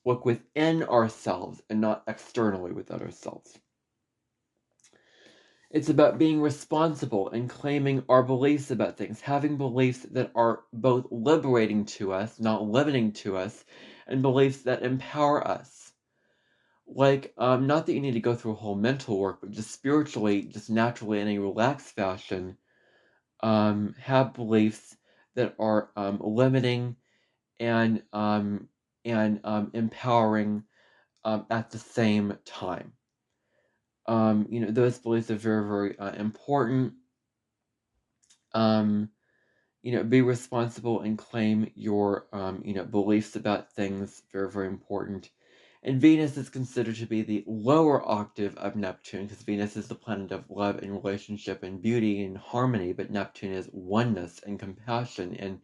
Speaker 1: Look within ourselves and not externally within ourselves. It's about being responsible and claiming our beliefs about things, having beliefs that are both liberating to us, not limiting to us, and beliefs that empower us. Like, not that you need to go through a whole mental work, but just spiritually, just naturally in a relaxed fashion, have beliefs that are limiting and empowering at the same time. Those beliefs are very, very important. Be responsible and claim your, beliefs about things. Very, very important. And Venus is considered to be the lower octave of Neptune, because Venus is the planet of love and relationship and beauty and harmony, but Neptune is oneness and compassion and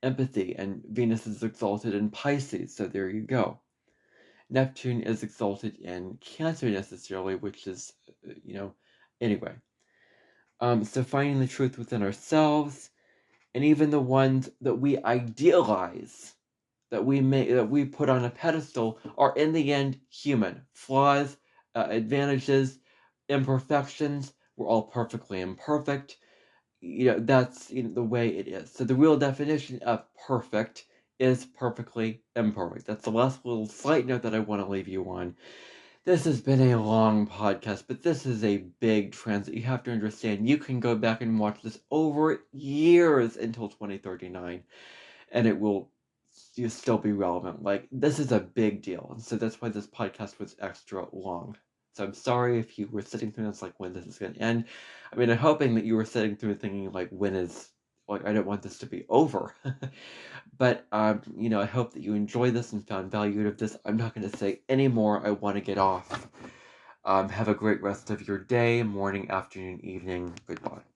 Speaker 1: empathy, and Venus is exalted in Pisces, so there you go. Neptune is exalted in Cancer necessarily, which is, anyway. So finding the truth within ourselves, and even the ones that we idealize, that we put on a pedestal, are in the end human. Flaws, advantages, imperfections. We're all perfectly imperfect. That's the way it is. So the real definition of perfect is perfectly imperfect. That's the last little slight note that I want to leave you on. This has been a long podcast, but this is a big transit. You have to understand, you can go back and watch this over years until 2039, and it will still be relevant. Like, this is a big deal, and so that's why this podcast was extra long. So I'm sorry if you were sitting through this, like, when this is going to end. I mean, I'm hoping that you were sitting through thinking, like, I don't want this to be over. But, I hope that you enjoyed this and found value out of this. I'm not going to say any more. I want to get off. Have a great rest of your day, morning, afternoon, evening. Goodbye.